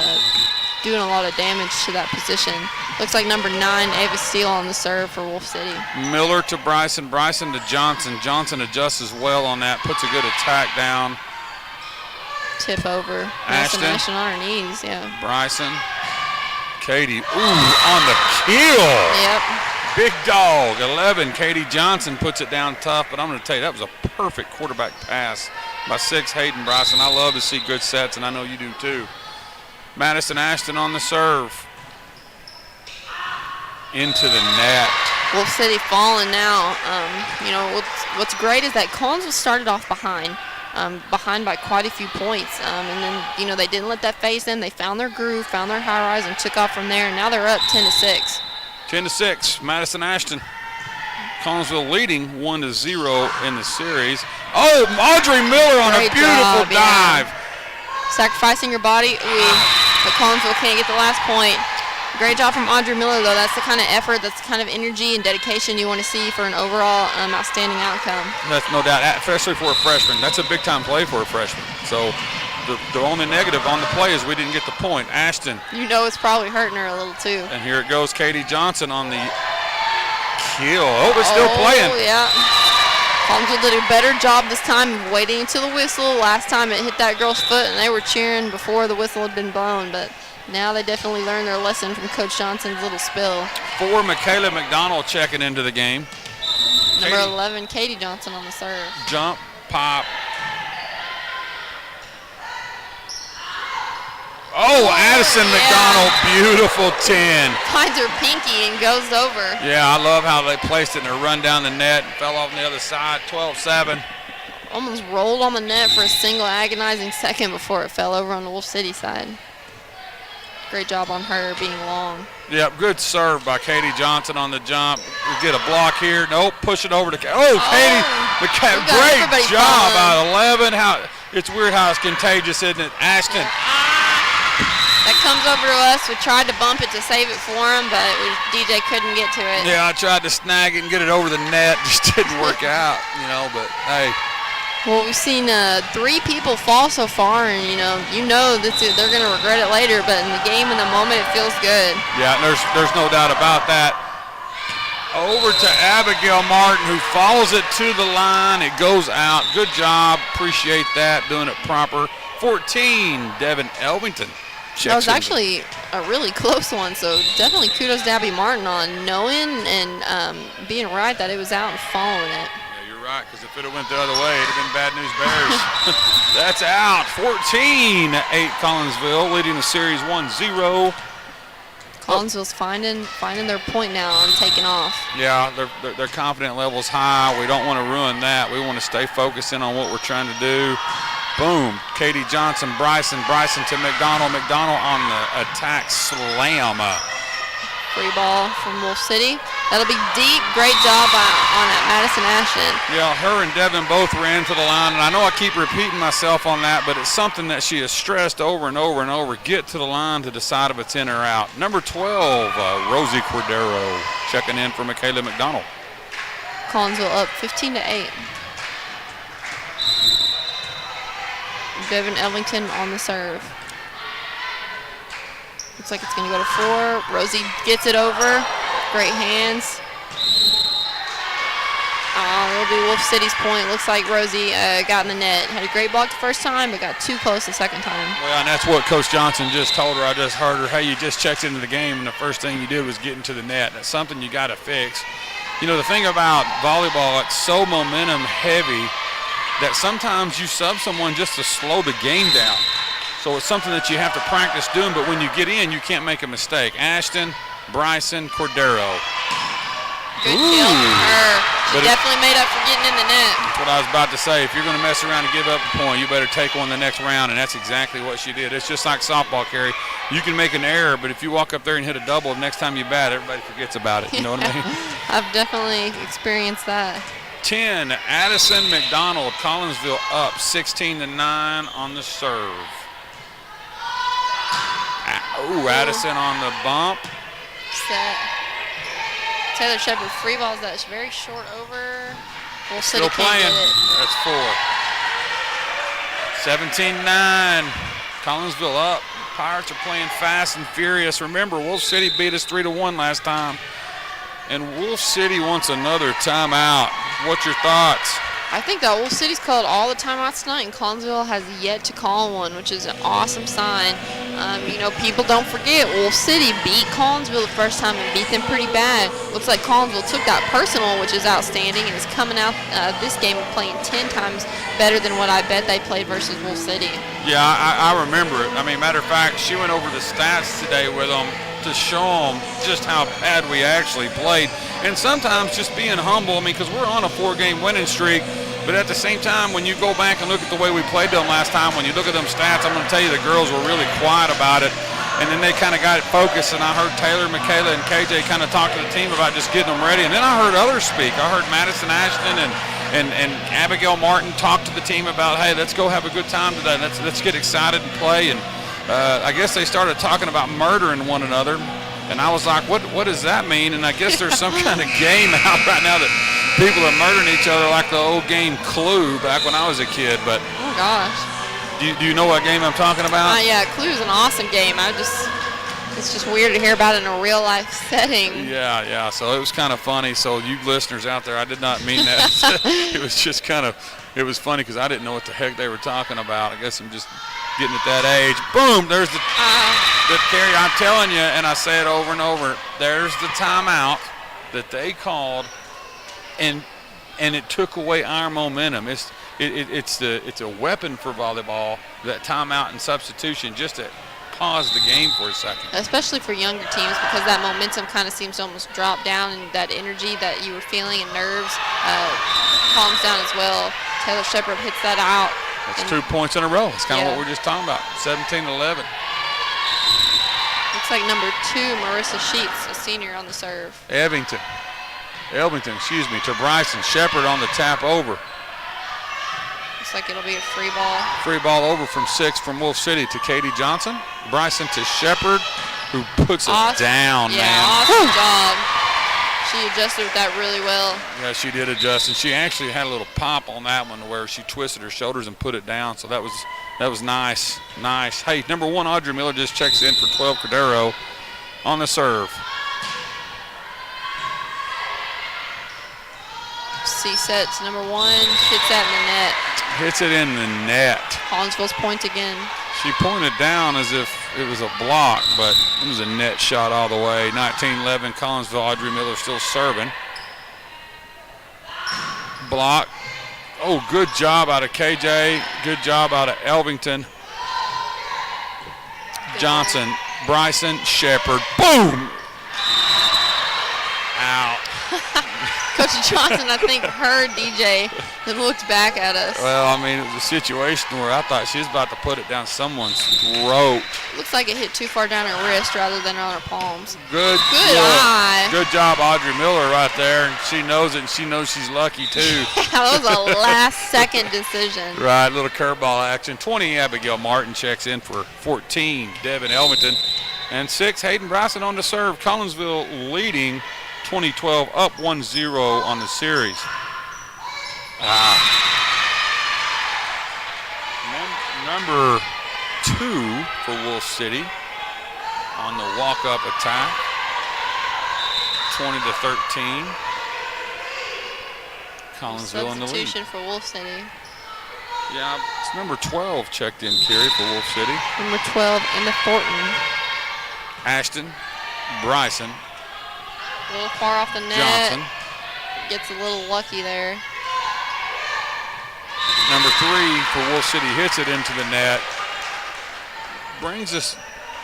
doing a lot of damage to that position. Looks like number 9, Ava Steele on the serve for Wolf City. Miller to Bryson. Bryson to Johnson. Johnson adjusts as well on that. Puts a good attack down. Tip over. Ashton on her knees, yeah. Bryson. Katie. Ooh, on the kill. Yep. Big dog, 11. Katie Johnson puts it down tough, but I'm going to tell you, that was a perfect quarterback pass by 6 Hayden Bryson. I love to see good sets, and I know you do too. Madison Ashton on the serve. Into the net. Wolf City falling now. You know, what's great is that Collinsville started off behind by quite a few points. And then, you know, they didn't let that phase them. They found their groove, found their high rise, and took off from there. And now they're up 10-6. 10-6, Madison Ashton. Collinsville leading 1-0 in the series. Oh, Audrey Miller on a beautiful dive. Yeah. Sacrificing your body. But Collinsville can't get the last point. Great job from Audrey Miller, though. That's the kind of effort, that's the kind of energy and dedication you want to see for an overall outstanding outcome. That's no doubt, especially for a freshman. That's a big-time play for a freshman. So the only negative on the play is we didn't get the point. Ashton. You know it's probably hurting her a little, too. And here it goes, Katie Johnson on the kill. Oh, it's still playing. Oh, yeah. Collinsville did a better job this time of waiting until the whistle. Last time it hit that girl's foot, and they were cheering before the whistle had been blown. But now they definitely learned their lesson from Coach Johnson's little spill. 4, Michaela McDonald checking into the game. Number 11, Katie Johnson on the serve. Jump, pop. Oh, Addison McDonald, beautiful 10. Finds her pinky and goes over. Yeah, I love how they placed it in a run down the net and fell off on the other side, 12-7. Almost rolled on the net for a single agonizing second before it fell over on the Wolf City side. Great job on her being long. Yep, good serve by Katie Johnson on the jump. We get a block here. Nope, push it over to Katie. Great job out of 11. It's weird how it's contagious, isn't it? Ashton. That comes over to us. We tried to bump it to save it for him, but DJ couldn't get to it. Yeah, I tried to snag it and get it over the net. Just didn't work out, but hey. Well, we've seen 3 people fall so far, and you know that they're going to regret it later. But in the game, in the moment, it feels good. Yeah, there's no doubt about that. Over to Abigail Martin, who follows it to the line. It goes out. Good job. Appreciate that. Doing it proper. 14, Devin Elvington. That was actually a really close one, so definitely kudos to Abby Martin on knowing and being right that it was out and following it. Yeah, you're right, because if it went the other way, it would have been bad news Bears. That's out. 14-8 Collinsville, leading the series 1-0. Collinsville's finding their point now and taking off. Yeah, their confidence level's high. We don't want to ruin that. We want to stay focused in on what we're trying to do. Boom. Katie Johnson, Bryson to McDonald. McDonald on the attack slam. Free ball from Wolf City. That'll be deep. Great job on it, Madison Ashton. Yeah, her and Devin both ran to the line, and I know I keep repeating myself on that, but it's something that she has stressed over and over and over. Get to the line to decide if it's in or out. Number 12, Rosie Cordero, checking in for Michaela McDonald. Collinsville up 15-8. Devin Ellington on the serve. Looks like it's going to go to 4. Rosie gets it over. Great hands. It'll be Wolf City's point. Looks like Rosie got in the net. Had a great block the first time, but got too close the second time. Well, and that's what Coach Johnson just told her. I just heard her, hey, you just checked into the game, and the first thing you did was get into the net. That's something you got to fix. The thing about volleyball, it's so momentum heavy that sometimes you sub someone just to slow the game down. So it's something that you have to practice doing, but when you get in, you can't make a mistake. Ashton, Bryson, Cordero. Good kill from her. She definitely made up for getting in the net. That's what I was about to say. If you're going to mess around and give up a point, you better take one the next round, and that's exactly what she did. It's just like softball, Carrie. You can make an error, but if you walk up there and hit a double, next time you bat, everybody forgets about it. You know what I mean? I've definitely experienced that. 10, Addison McDonald, Collinsville up 16-9 on the serve. Addison on the bump. Set. Taylor Shepard free balls that very short over. Wolf City still playing. That's 4. 17-9. Collinsville up. Pirates are playing fast and furious. Remember, Wolf City beat us 3-1 last time. And Wolf City wants another timeout. What's your thoughts? I think that Wolf City's called all the timeouts tonight, and Collinsville has yet to call one, which is an awesome sign. People don't forget, Wolf City beat Collinsville the first time and beat them pretty bad. Looks like Collinsville took that personal, which is outstanding, and is coming out this game playing 10 times better than what I bet they played versus Wolf City. Yeah, I remember it. Matter of fact, she went over the stats today with them to show them just how bad we actually played. And sometimes just being humble, because we're on a 4-game winning streak, but at the same time, when you go back and look at the way we played them last time, when you look at them stats, I'm going to tell you the girls were really quiet about it. And then they kind of got it focused, and I heard Taylor, Michaela, and KJ kind of talk to the team about just getting them ready. And then I heard others speak. I heard Madison Ashton and Abigail Martin talk to the team about, hey, let's go have a good time today. Let's get excited and play. And I guess they started talking about murdering one another. And I was like, what does that mean? And I guess there's some kind of game out right now that people are murdering each other like the old game Clue back when I was a kid. But oh, gosh. Do you know what game I'm talking about? Yeah, Clue's an awesome game. It's just weird to hear about it in a real-life setting. Yeah. So it was kind of funny. So you listeners out there, I did not mean that. It was just it was funny because I didn't know what the heck they were talking about. I guess I'm just getting at that age. Boom, there's the Carrie, I'm telling you, and I say it over and over, there's the timeout that they called. And and it took away our momentum. It's a weapon for volleyball, that timeout and substitution, just to pause the game for a second. Especially for younger teams, because that momentum kind of seems to almost drop down, and that energy that you were feeling and nerves calms down as well. Taylor Shepard hits that out. That's 2 points in a row. It's kind of what we're just talking about, 17-11. Looks like number 2, Marissa Sheets, a senior on the serve. Elvington, to Bryson. Shepard on the tap over. Looks like it'll be a free ball. Free ball over from 6 from Wolf City to Katie Johnson. Bryson to Shepard, who puts it down, man. Awesome job. She adjusted with that really well. Yeah, she did adjust, and she actually had a little pop on that one where she twisted her shoulders and put it down, so that was nice. Nice. Hey, number 1, Audrey Miller just checks in for 12 Cordero on the serve. C-sets, number 1, hits that in the net. Hits it in the net. Collinsville's point again. She pointed down as if it was a block, but it was a net shot all the way. 19-11, Collinsville. Audrey Miller still serving. Block. Oh, good job out of KJ. Good job out of Elvington. Johnson, Bryson, Shepard. Boom! Out. Coach Johnson, I think, heard DJ and looked back at us. Well, I mean, it was a situation where I thought she was about to put it down someone's throat. Looks like it hit too far down her wrist rather than on her palms. Good eye. Good job, Audrey Miller, right there. And she knows it, and she knows she's lucky, too. That was a last-second decision. Right, little curveball action. 20, Abigail Martin checks in for 14, Devin Elvington. And 6, Hayden Bryson on the serve. Collinsville leading 2012, up 1-0 on the series. Number 2 for Wolf City on the walk-up attack. 20-13. Collinsville in the lead. Substitution for Wolf City. Yeah, it's number 12 checked in, Carrie, for Wolf City. Number 12, Emma Thornton. Ashton, Bryson. A little far off the net. Johnson. Gets a little lucky there. Number 3 for Wolf City hits it into the net. Brings us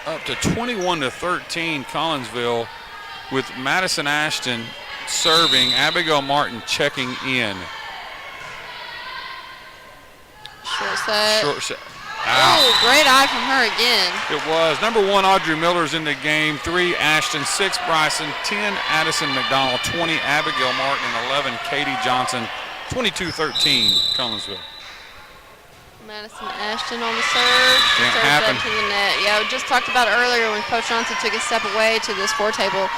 up to 21-13, Collinsville, with Madison Ashton serving, Abigail Martin checking in. Short set. Short set. Oh, great eye from her again. It was. Number 1, Audrey Miller's in the game. 3, Ashton. 6, Bryson. 10, Addison McDonald. 20, Abigail Martin. And 11, Katie Johnson. 22-13, Collinsville. Madison Ashton on the serve. Can't Serves happen. up to the net. Yeah, we just talked about earlier when Coach Johnson took a step away to the score table.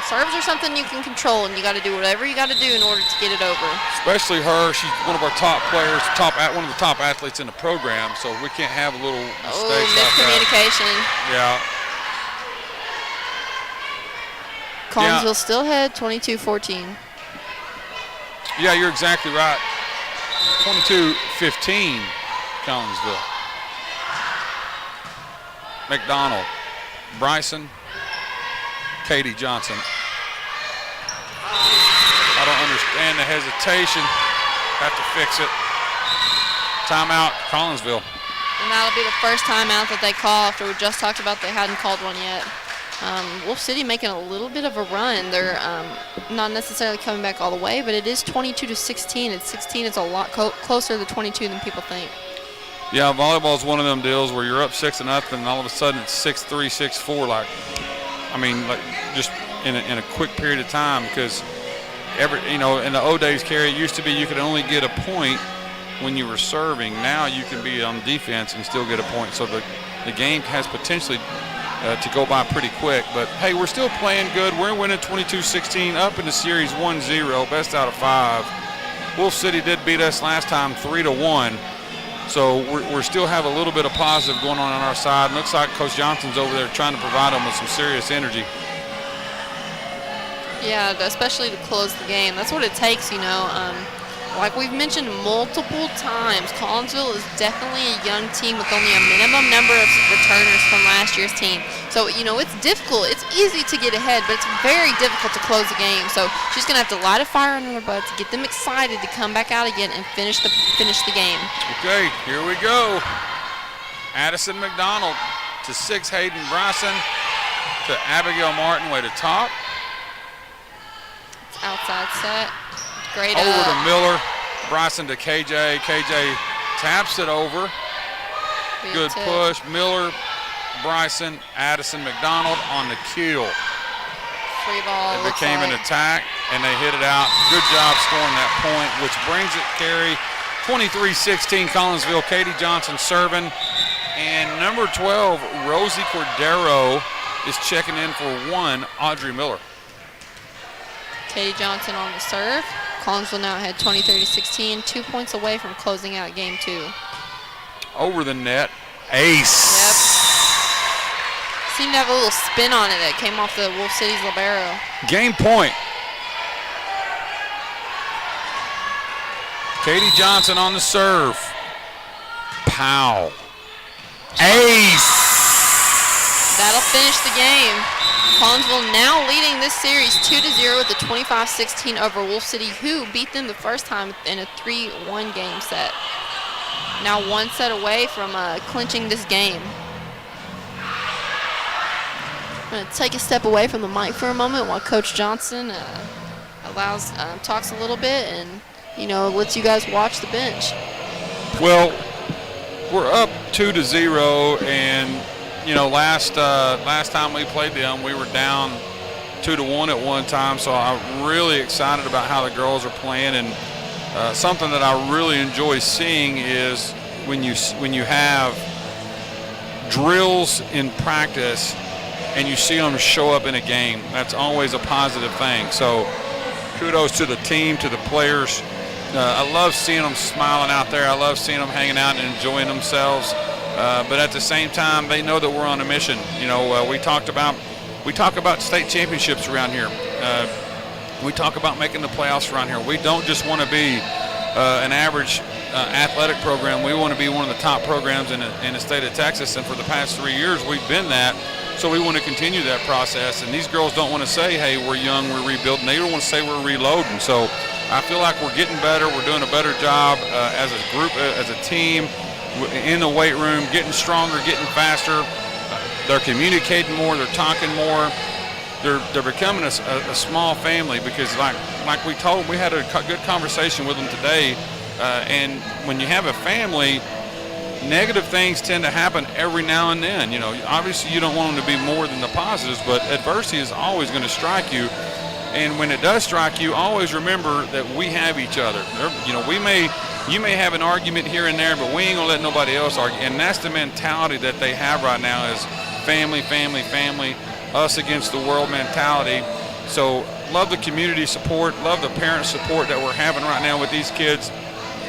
Serves are something you can control, and you got to do whatever you got to do in order to get it over. Especially her. She's one of our top players, one of the top athletes in the program, so we can't have a little mistakes like that. Miscommunication. Yeah. Collinsville still ahead, 22-14. Yeah, you're exactly right. 22-15, Collinsville. McDonald, Bryson, Katie Johnson. I don't understand the hesitation. Have to fix it. Timeout, Collinsville. And that'll be the first timeout that they call after we just talked about they hadn't called one yet. Wolf City making a little bit of a run. They're not necessarily coming back all the way, but it is 22-16. It's 16. It's a lot closer to 22 than people think. Yeah, volleyball is one of them deals where you're up 6-0, and all of a sudden it's 6-3, 6-4. Like just in a quick period of time, because in the old days, Carrie, it used to be you could only get a point when you were serving. Now you can be on defense and still get a point. So the game has potentially to go by pretty quick. But, hey, we're still playing good. We're winning 22-16, up in the series 1-0, best out of 5. Wolf City did beat us last time 3-1. So we're still have a little bit of positive going on our side. Looks like Coach Johnson's over there trying to provide them with some serious energy. Yeah, especially to close the game. That's what it takes, Like we've mentioned multiple times, Collinsville is definitely a young team with only a minimum number of returners from last year's team. So, it's difficult. It's easy to get ahead, but it's very difficult to close the game. So she's going to have to light a fire under their butts, get them excited to come back out again and finish the game. Okay, here we go. Addison McDonald to 6, Hayden Bryson to Abigail Martin, way to top. It's outside set. Great. Over to Miller. Bryson to KJ. KJ taps it over. Good push. Miller, Bryson, Addison McDonald on the keel. Free ball. It became an attack, and they hit it out. Good job scoring that point, which brings it, Carrie, 23-16 Collinsville. Katie Johnson serving. And number 12, Rosie Cordero, is checking in for 1, Audrey Miller. Katie Johnson on the serve. Collinsville now ahead 23-16, 2 points away from closing out game 2. Over the net, ace. Yep. Seemed to have a little spin on it that came off the Wolf City's libero. Game point. Katie Johnson on the serve. Pow. Ace. That'll finish the game. Collinsville now leading this series 2-0 with a 25-16 over Wolf City, who beat them the first time in a 3-1 game set. Now 1 set away from clinching this game. I'm going to take a step away from the mic for a moment while Coach Johnson talks a little bit and, lets you guys watch the bench. Well, we're up 2-0, and last time we played them, we were down 2-1 at one time. So I'm really excited about how the girls are playing, and something that I really enjoy seeing is when you have drills in practice and you see them show up in a game. That's always a positive thing. So kudos to the team, to the players. I love seeing them smiling out there. I love seeing them hanging out and enjoying themselves. But at the same time, they know that we're on a mission. We talk about state championships around here. We talk about making the playoffs around here. We don't just want to be an average athletic program. We want to be one of the top programs in the state of Texas. And for the past 3 years, we've been that. So we want to continue that process. And these girls don't want to say, hey, we're young, we're rebuilding. They don't want to say we're reloading. So I feel like we're getting better. We're doing a better job as a group, as a team, in the weight room, getting stronger, getting faster. They're communicating more. They're talking more. They're becoming a small family, because like we had a good conversation with them today. And when you have a family, negative things tend to happen every now and then. Obviously you don't want them to be more than the positives, but adversity is always going to strike you. And when it does strike you, always remember that we have each other. You may have an argument here and there, but we ain't gonna let nobody else argue. And that's the mentality that they have right now, is family, family, family, us against the world mentality. So love the community support, love the parent support that we're having right now with these kids.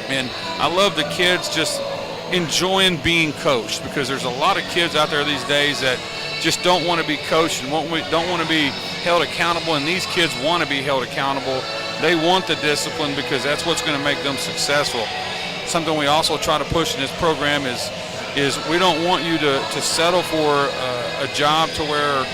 And I love the kids just enjoying being coached, because there's a lot of kids out there these days that just don't want to be coached and don't want to be held accountable, and these kids want to be held accountable. They want the discipline, because that's what's going to make them successful. Something we also try to push in this program is we don't want you to settle for a job to where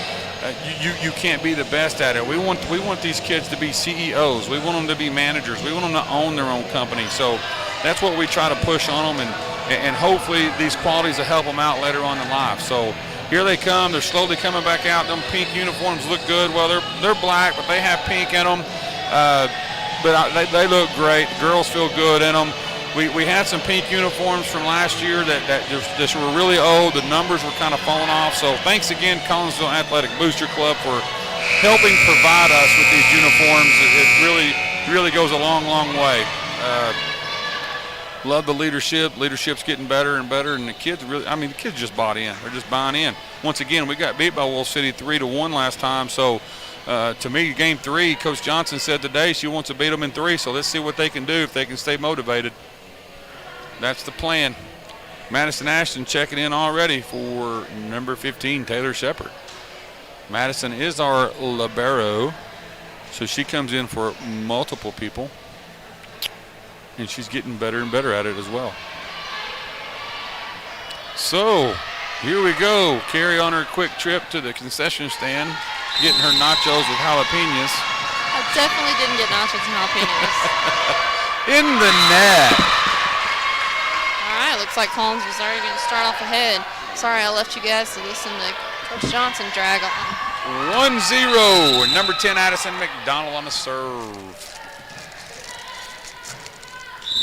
you can't be the best at it. We want these kids to be CEOs. We want them to be managers. We want them to own their own company. So that's what we try to push on them, and hopefully these qualities will help them out later on in life. So here they come. They're slowly coming back out. Them pink uniforms look good. Well, they're black, but they have pink in them. But they look great. The girls feel good in them. We had some pink uniforms from last year that just were really old. The numbers were kind of falling off. So thanks again, Collinsville Athletic Booster Club, for helping provide us with these uniforms. It really goes a long, long way. Love the leadership. Leadership's getting better and better, and the kids the kids just bought in. They're just buying in. Once again, we got beat by Wolf City 3-1 last time. So to me, game 3, Coach Johnson said today she wants to beat them in 3. So let's see what they can do, if they can stay motivated. That's the plan. Madison Ashton checking in already for number 15, Taylor Shepard. Madison is our libero, so she comes in for multiple people, and she's getting better and better at it as well. So Here we go. Carrie on her quick trip to the concession stand, getting her nachos with jalapenos. I definitely didn't get nachos and jalapenos. In the net. All right, looks like Collinsville's already going to start off ahead. Sorry I left you guys to listen to Coach Johnson drag on. 1-0. Number 10, Addison McDonald on the serve.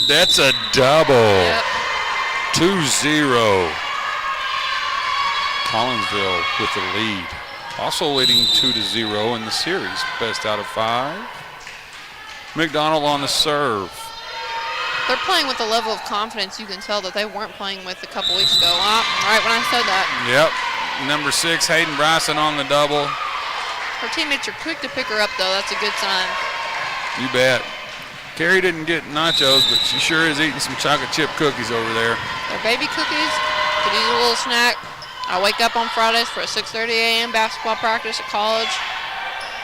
That's a double. Yep. 2-0. Collinsville with the lead. Also leading 2-0 in the series. Best out of 5. McDonald on the serve. They're playing with a level of confidence you can tell that they weren't playing with a couple weeks ago. Right when I said that. Yep. Number 6, Hayden Bryson on the double. Her teammates are quick to pick her up, though. That's a good sign. You bet. Carrie didn't get nachos, but she sure is eating some chocolate chip cookies over there. They're baby cookies. Could use a little snack. I wake up on Fridays for a 6:30 a.m. basketball practice at college.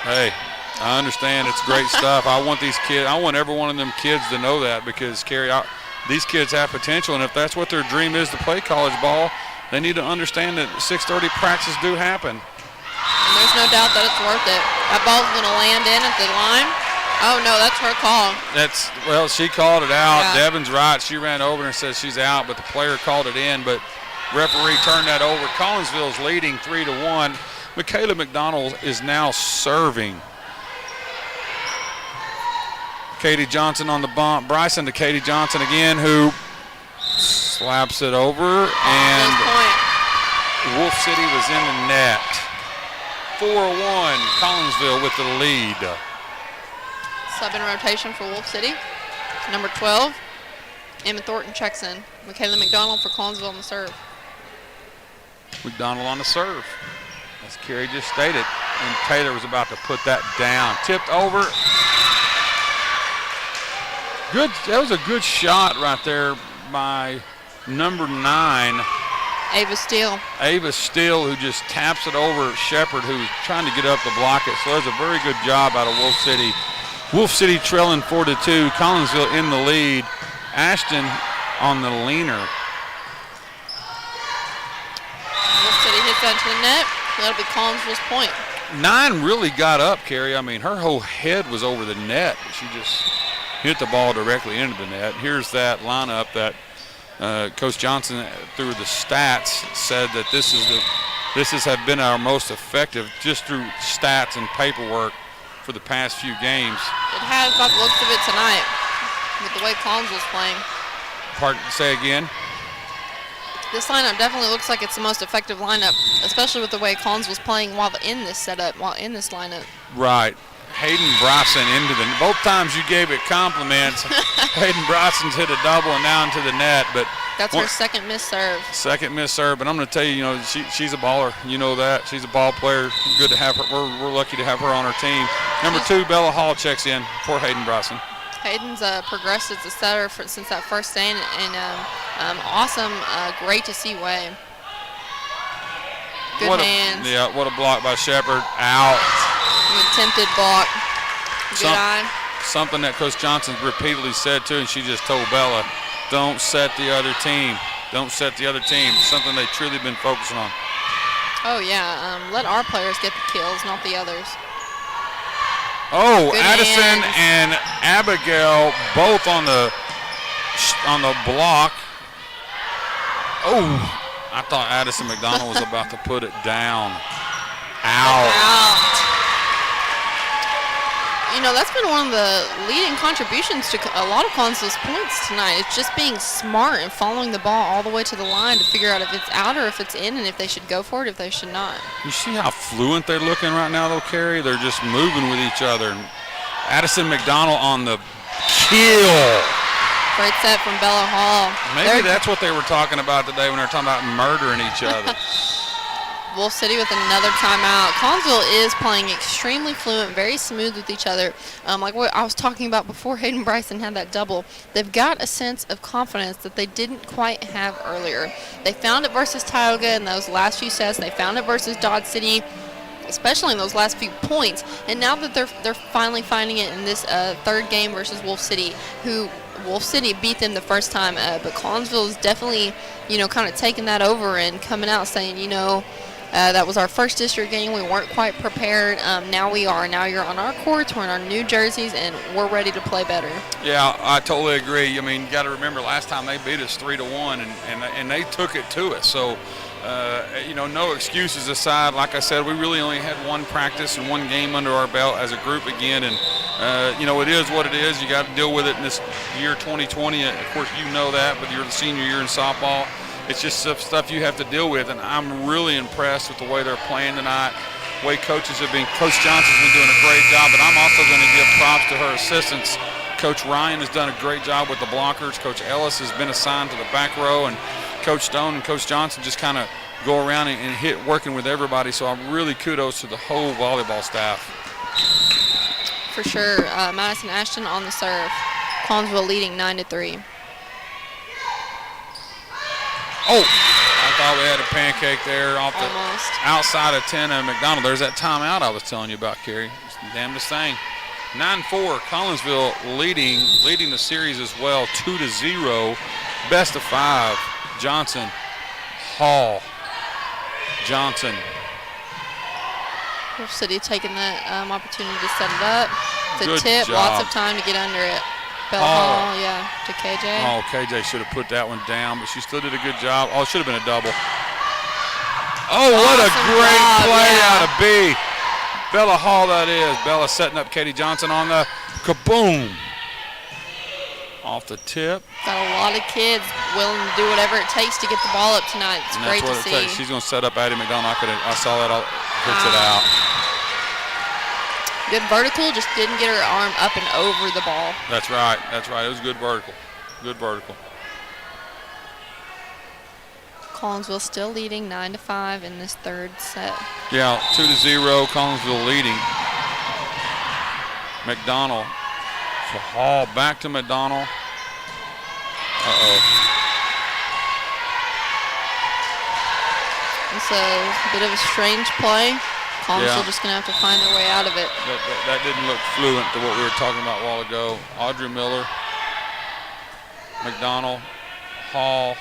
Hey, I understand. It's great stuff. I want every one of them kids to know that, because Carrie, these kids have potential, and if that's what their dream is to play college ball, they need to understand that 6:30 practices do happen. And there's no doubt that it's worth it. That ball's going to land in at the line. Oh, no, that's her call. Well, she called it out. Yeah. Devon's right. She ran over and says she's out, but the player called it in. But referee turned that over. Collinsville's leading 3-1. Michaela McDonald is now serving. Katie Johnson on the bump. Bryson to Katie Johnson again, who slaps it over. And Wolf City was in the net. 4-1. Collinsville with the lead. Sub in rotation for Wolf City. Number 12, Emma Thornton checks in. Michaela McDonald for Collinsville on the serve. McDonald on the serve, as Carrie just stated. And Taylor was about to put that down. Tipped over. Good. That was a good shot right there by number 9. Ava Steele. Ava Steele, who just taps it over Shepard, who's trying to get up to block it. So that was a very good job out of Wolf City. Wolf City trailing 4-2. Collinsville in the lead. Ashton on the leaner. Wolf City hits that to the net. That'll be Collinsville's point. 9 really got up, Carrie. I mean, her whole head was over the net. She just hit the ball directly into the net. Here's that lineup that Coach Johnson, through the stats, said that this has been our most effective just through stats and paperwork for the past few games. It has by the looks of it tonight with the way Collinsville's playing. Pardon, say again? This lineup definitely looks like it's the most effective lineup, especially with the way Collinsville's playing while in this lineup. Right. Hayden Bryson both times you gave it compliments. Hayden Bryson's hit a double and now into the net, but that's her second missed serve. Second missed serve, but I'm going to tell you, she's a baller. You know that. She's a ball player. Good to have her. We're lucky to have her on our team. Number 2, Bella Hall checks in for Hayden Bryson. Hayden's progressed as a setter since that first day, and awesome, great to see way. Good hands. What a block by Shepard. Out. An attempted block. Good eye. Something that Coach Johnson repeatedly said too, and she just told Bella, don't set the other team. Don't set the other team. Something they've truly been focusing on. Oh, yeah. Let our players get the kills, not the others. Oh, good Addison hands. and Abigail both on the block. Oh, I thought Addison McDonald was about to put it down. Out. That's been one of the leading contributions to a lot of Collinsville's points tonight. It's just being smart and following the ball all the way to the line to figure out if it's out or if it's in, and if they should go for it, if they should not. You see how fluent they're looking right now, though, Carrie? They're just moving with each other. Addison McDonald on the kill. Great set from Bella Hall. Maybe that's what they were talking about today when they were talking about murdering each other. Wolf City with another timeout. Collinsville is playing extremely fluent, very smooth with each other. Like what I was talking about before Hayden Bryson had that double. They've got a sense of confidence that they didn't quite have earlier. They found it versus Tioga in those last few sets. They found it versus Dodge City, especially in those last few points. And now that they're finally finding it in this third game versus Wolf City, who Wolf City beat them the first time, but Collinsville is definitely, kind of taking that over and coming out saying, that was our first district game. We weren't quite prepared. Now we are. Now you're on our courts. We're in our new jerseys, and we're ready to play better. Yeah, I totally agree. I mean, you got to remember last time they beat us 3-1, and they took it to us. So, no excuses aside. Like I said, we really only had one practice and one game under our belt as a group again, and it is what it is. You got to deal with it in this year 2020. Of course, you know that, but you're the senior year in softball. It's just stuff you have to deal with, and I'm really impressed with the way they're playing tonight. The way coaches have been. Coach Johnson's been doing a great job, but I'm also going to give props to her assistants. Coach Ryan has done a great job with the blockers. Coach Ellis has been assigned to the back row, and Coach Stone and Coach Johnson just kind of go around and hit working with everybody. So I'm really kudos to the whole volleyball staff. For sure. Madison Ashton on the serve. Collinsville leading 9-3. Oh, I thought we had a pancake there off the Almost. Outside of 10 at McDonald. There's that timeout I was telling you about, Carrie. It's the damnedest thing. 9-4, Collinsville leading the series as well, 2-0. Best of 5. Johnson, Hall, Johnson. Wolf City taking that opportunity to set it up. The Good tip, job. lots of time to get under it. Bell Hall, yeah, to KJ. Oh, KJ should have put that one down, but she still did a good job. Oh, it should have been a double. Oh, what a Awesome great job, play yeah. out of B. Bella Hall, that is. Bella setting up Katie Johnson on the kaboom. Off the tip. Got a lot of kids willing to do whatever it takes to get the ball up tonight. It's And great that's what to it takes. see. She's going to set up Addie McDonald. I saw that. Hits it out. Good vertical, just didn't get her arm up and over the ball. That's right. It was good vertical. Good vertical. Collinsville still leading 9-5 in this third set. Yeah, 2-0. Collinsville leading. McDonald. So Hall back to McDonald. It's a bit of a strange play. Collinsville just going to have to find their way out of it. That didn't look fluent to what we were talking about a while ago. Audrey Miller, McDonald, Hall,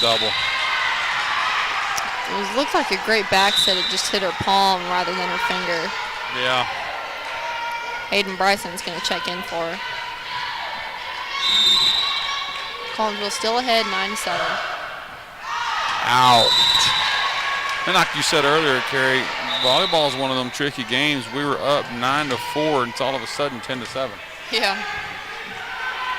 double. It looked like a great back set. It just hit her palm rather than her finger. Yeah. Hayden Bryson's going to check in for her. Collinsville still ahead, 9-7. Out. And like you said earlier, Carrie, volleyball is one of them tricky games. We were up 9-4, and it's all of a sudden 10-7. Yeah.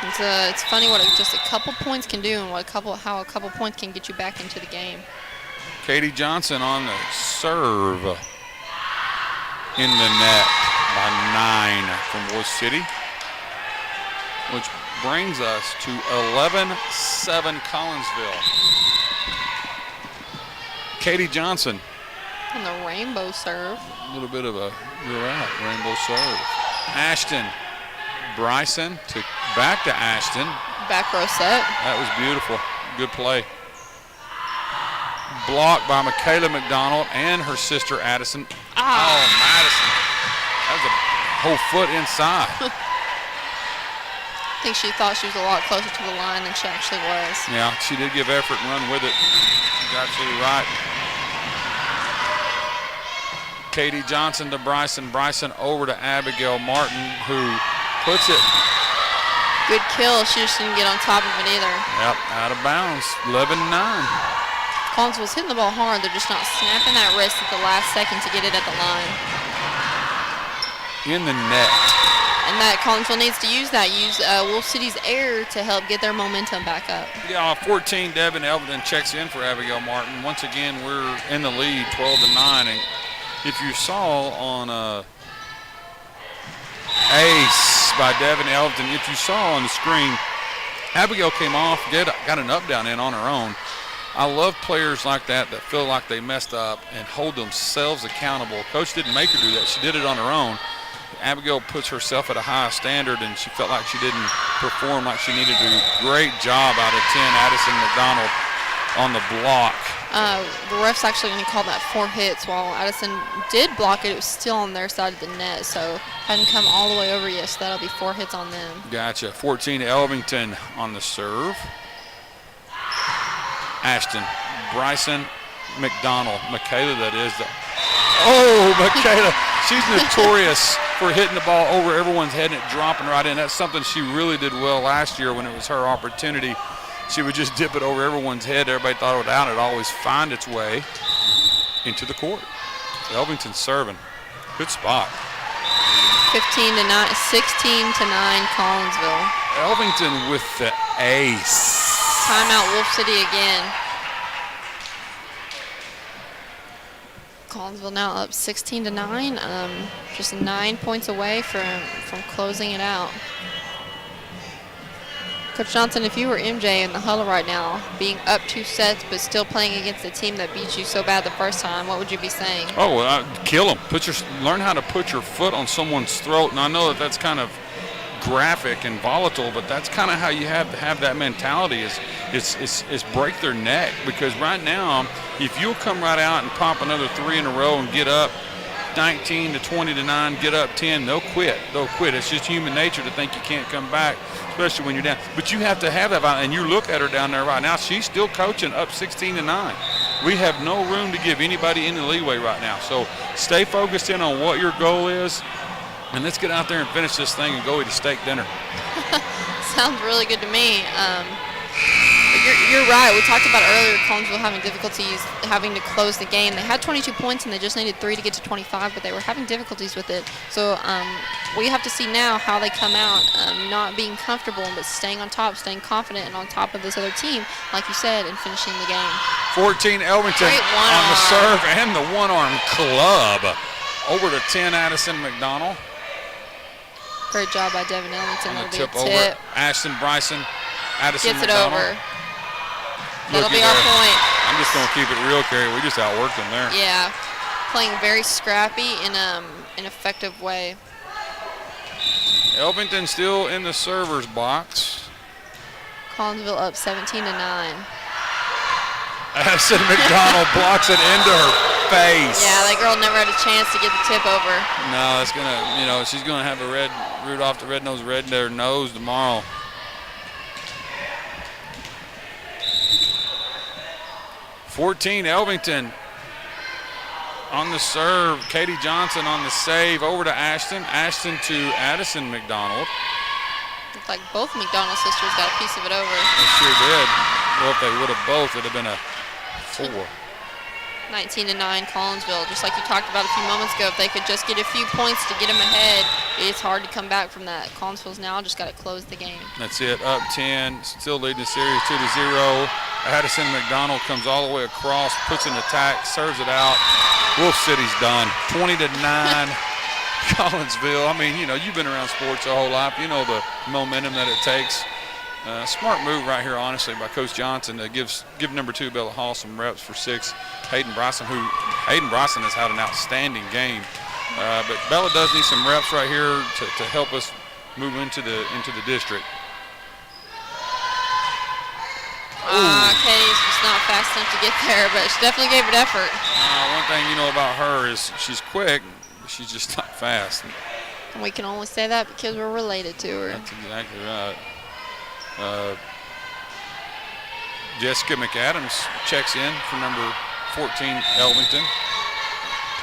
It's funny what just a couple points can do and how a couple points can get you back into the game. Katie Johnson on the serve in the net by 9 from Wolf City, which brings us to 11-7 Collinsville. Katie Johnson. On the rainbow serve. A little bit of a, you're right, rainbow serve. Ashton, Bryson back to Ashton. Back row set. That was beautiful. Good play. Blocked by Michaela McDonald and her sister Addison. Oh, Madison. That was a whole foot inside. I think she thought she was a lot closer to the line than she actually was. Yeah, she did give effort and run with it. She's absolutely right. Katie Johnson to Bryson. Bryson over to Abigail Martin, who puts it. Good kill. She just didn't get on top of it either. Yep, out of bounds. 11-9. Collinsville's hitting the ball hard. They're just not snapping that wrist at the last second to get it at the line. In the net. And that Collinsville needs to use that. Use Wolf City's air to help get their momentum back up. Yeah, 14, Devin Elvin checks in for Abigail Martin. Once again, we're in the lead, 12-9. And if you saw on ace by Devin Elvin, if you saw on the screen, Abigail came off, got an up down in on her own. I love players like that feel like they messed up and hold themselves accountable. Coach didn't make her do that. She did it on her own. Abigail puts herself at a high standard, and she felt like she didn't perform like she needed to. Great job out of 10, Addison McDonald on the block The ref's actually going to call that 4 hits. While Addison did block it, it was still on their side of the net, so hadn't come all the way over yet, so that'll be 4 hits on them. Gotcha. 14 Elvington on the serve. Ashton, Bryson, McDonald. Michaela, that is. Michaela. She's notorious for hitting the ball over everyone's head and it dropping right in. That's something she really did well last year when it was her opportunity. She would just dip it over everyone's head. Everybody thought it was out. It'd always find its way into the court. So Elvington serving. Good spot. 15 to 9, 16 to 9, Collinsville. Elvington with the ace. Timeout, Wolf City again. Collinsville now up 16 to 9. Just 9 points away from closing it out. Coach Johnson, if you were MJ in the huddle right now, being up 2 sets but still playing against a team that beat you so bad the first time, what would you be saying? Kill them. Learn how to put your foot on someone's throat. And I know that's kind of graphic and volatile, but that's kind of how you have to have that mentality is break their neck. Because right now, if you'll come right out and pop another 3 in a row and get up 19 to 20 to 9, get up 10, they'll quit. It's just human nature to think you can't come back, especially when you're down. But you have to have that, and you look at her down there right now, she's still coaching up 16 to 9. We have no room to give anybody any leeway right now. So stay focused in on what your goal is, and let's get out there and finish this thing and go eat a steak dinner. Sounds really good to me. You're right. We talked about earlier Collinsville having difficulties having to close the game. They had 22 points and they just needed 3 to get to 25, but they were having difficulties with it. So we have to see now how they come out, not being comfortable, but staying on top, staying confident and on top of this other team, like you said, and finishing the game. 14 Elvington on the serve and the one-arm club. Over to 10 Addison McDonald. Great job by Devin Ellington. On the tip over. Ashton Bryson, Addison gets it McDonald. over. That'll be our point. I'm just going to keep it real, Carrie. We just outworked them there. Yeah, playing very scrappy in an effective way. Elvington still in the server's box. Collinsville up 17 to 9. Addison McDonald blocks it into her face. Yeah, that girl never had a chance to get the tip over. No, it's gonna, she's gonna have a Rudolph the Red-Nosed Red in her nose tomorrow. (14) Elvington on the serve. Katie Johnson on the save. Over to Ashton. Ashton to Addison McDonald. Looks like both McDonald sisters got a piece of it over. They sure did. Well, if they would have both, it'd have been a 4. 19 to 9 Collinsville. Just like you talked about a few moments ago, if they could just get a few points to get them ahead, it's hard to come back from that. Collinsville's now just got to close the game. That's it. Up 10. Still leading the series 2-0. Addison McDonald comes all the way across, puts an attack, serves it out. Wolf City's done. 20 to 9. Collinsville. I mean, you've been around sports your whole life. You know the momentum that it takes. Smart move right here, honestly, by Coach Johnson to give number 2 Bella Hall some reps for 6. Hayden Bryson has had an outstanding game, but Bella does need some reps right here to help us move into the district. Katie's just not fast enough to get there, but she definitely gave it effort. One thing you know about her is she's quick, but she's just not fast. And we can only say that because we're related to her. That's exactly right. Jessica McAdams checks in for number 14 Elvington.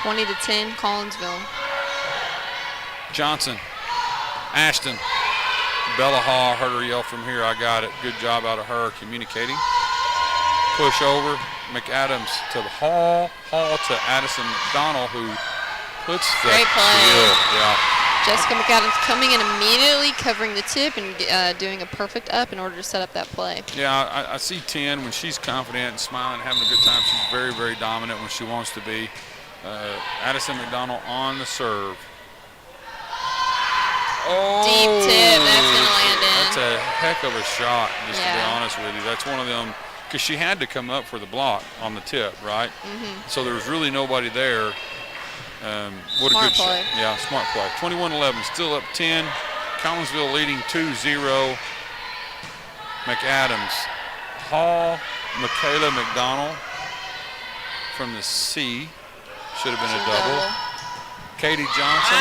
20 to 10 Collinsville. Johnson, Ashton, Bella Haw, heard her yell from here, I got it. Good job out of her communicating. Push over, McAdams to Hall to Addison McDonald, who puts the Great play. Steal. Yeah. Jessica McAdams coming in immediately, covering the tip, and doing a perfect up in order to set up that play. Yeah, I see 10 when she's confident and smiling, having a good time. She's very, very dominant when she wants to be. Addison McDonald on the serve. Oh, deep tip, that's going to land in. That's a heck of a shot, just to be honest with you. That's one of them, because she had to come up for the block on the tip, right? Mm-hmm. So there was really nobody there. What smart a good play. shot. Yeah, smart play. 21-11, still up 10. Collinsville leading 2-0. McAdams, Hall, Michaela McDonald, from the C. Should have been a double. Katie Johnson.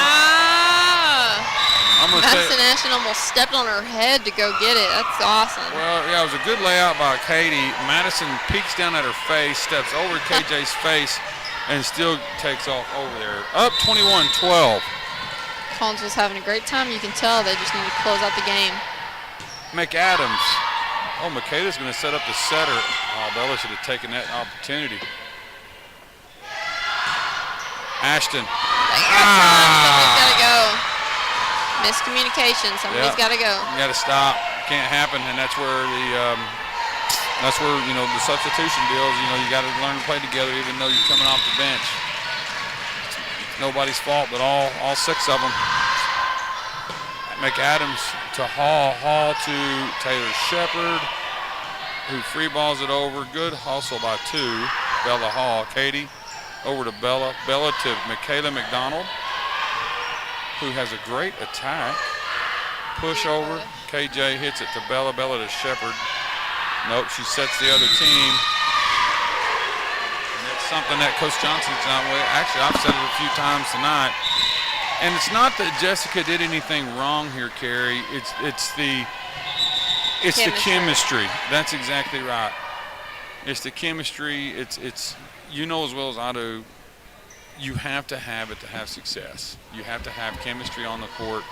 I'm gonna Madison Ashton almost stepped on her head to go get it. That's awesome. Well, yeah, it was a good layout by Katie. Madison peeks down at her face, steps over KJ's face, and still takes off over there. Up 21-12. Collinsville's having a great time. You can tell they just need to close out the game. McAdams. Oh, Makeda's going to set up the setter. Oh, Bella should have taken that opportunity. Ashton. Somebody's got to go. Miscommunication. Somebody's got to go. You got to stop. Can't happen, and that's where the the substitution deals. You got to learn to play together, even though you're coming off the bench. It's nobody's fault, but all 6 of them. McAdams to Hall. Hall to Taylor Shepard, who free balls it over. Good hustle by 2. Bella Hall. Katie over to Bella. Bella to Michaela McDonald, who has a great attack. Push over. KJ hits it to Bella. Bella to Shepard. Nope, she sets the other team. And it's something that Coach Johnson's not with. Actually, I've said it a few times tonight. And it's not that Jessica did anything wrong here, Carrie. It's the chemistry. That's exactly right. It's the chemistry. It's as well as I do, you have to have it to have success. You have to have chemistry on the court.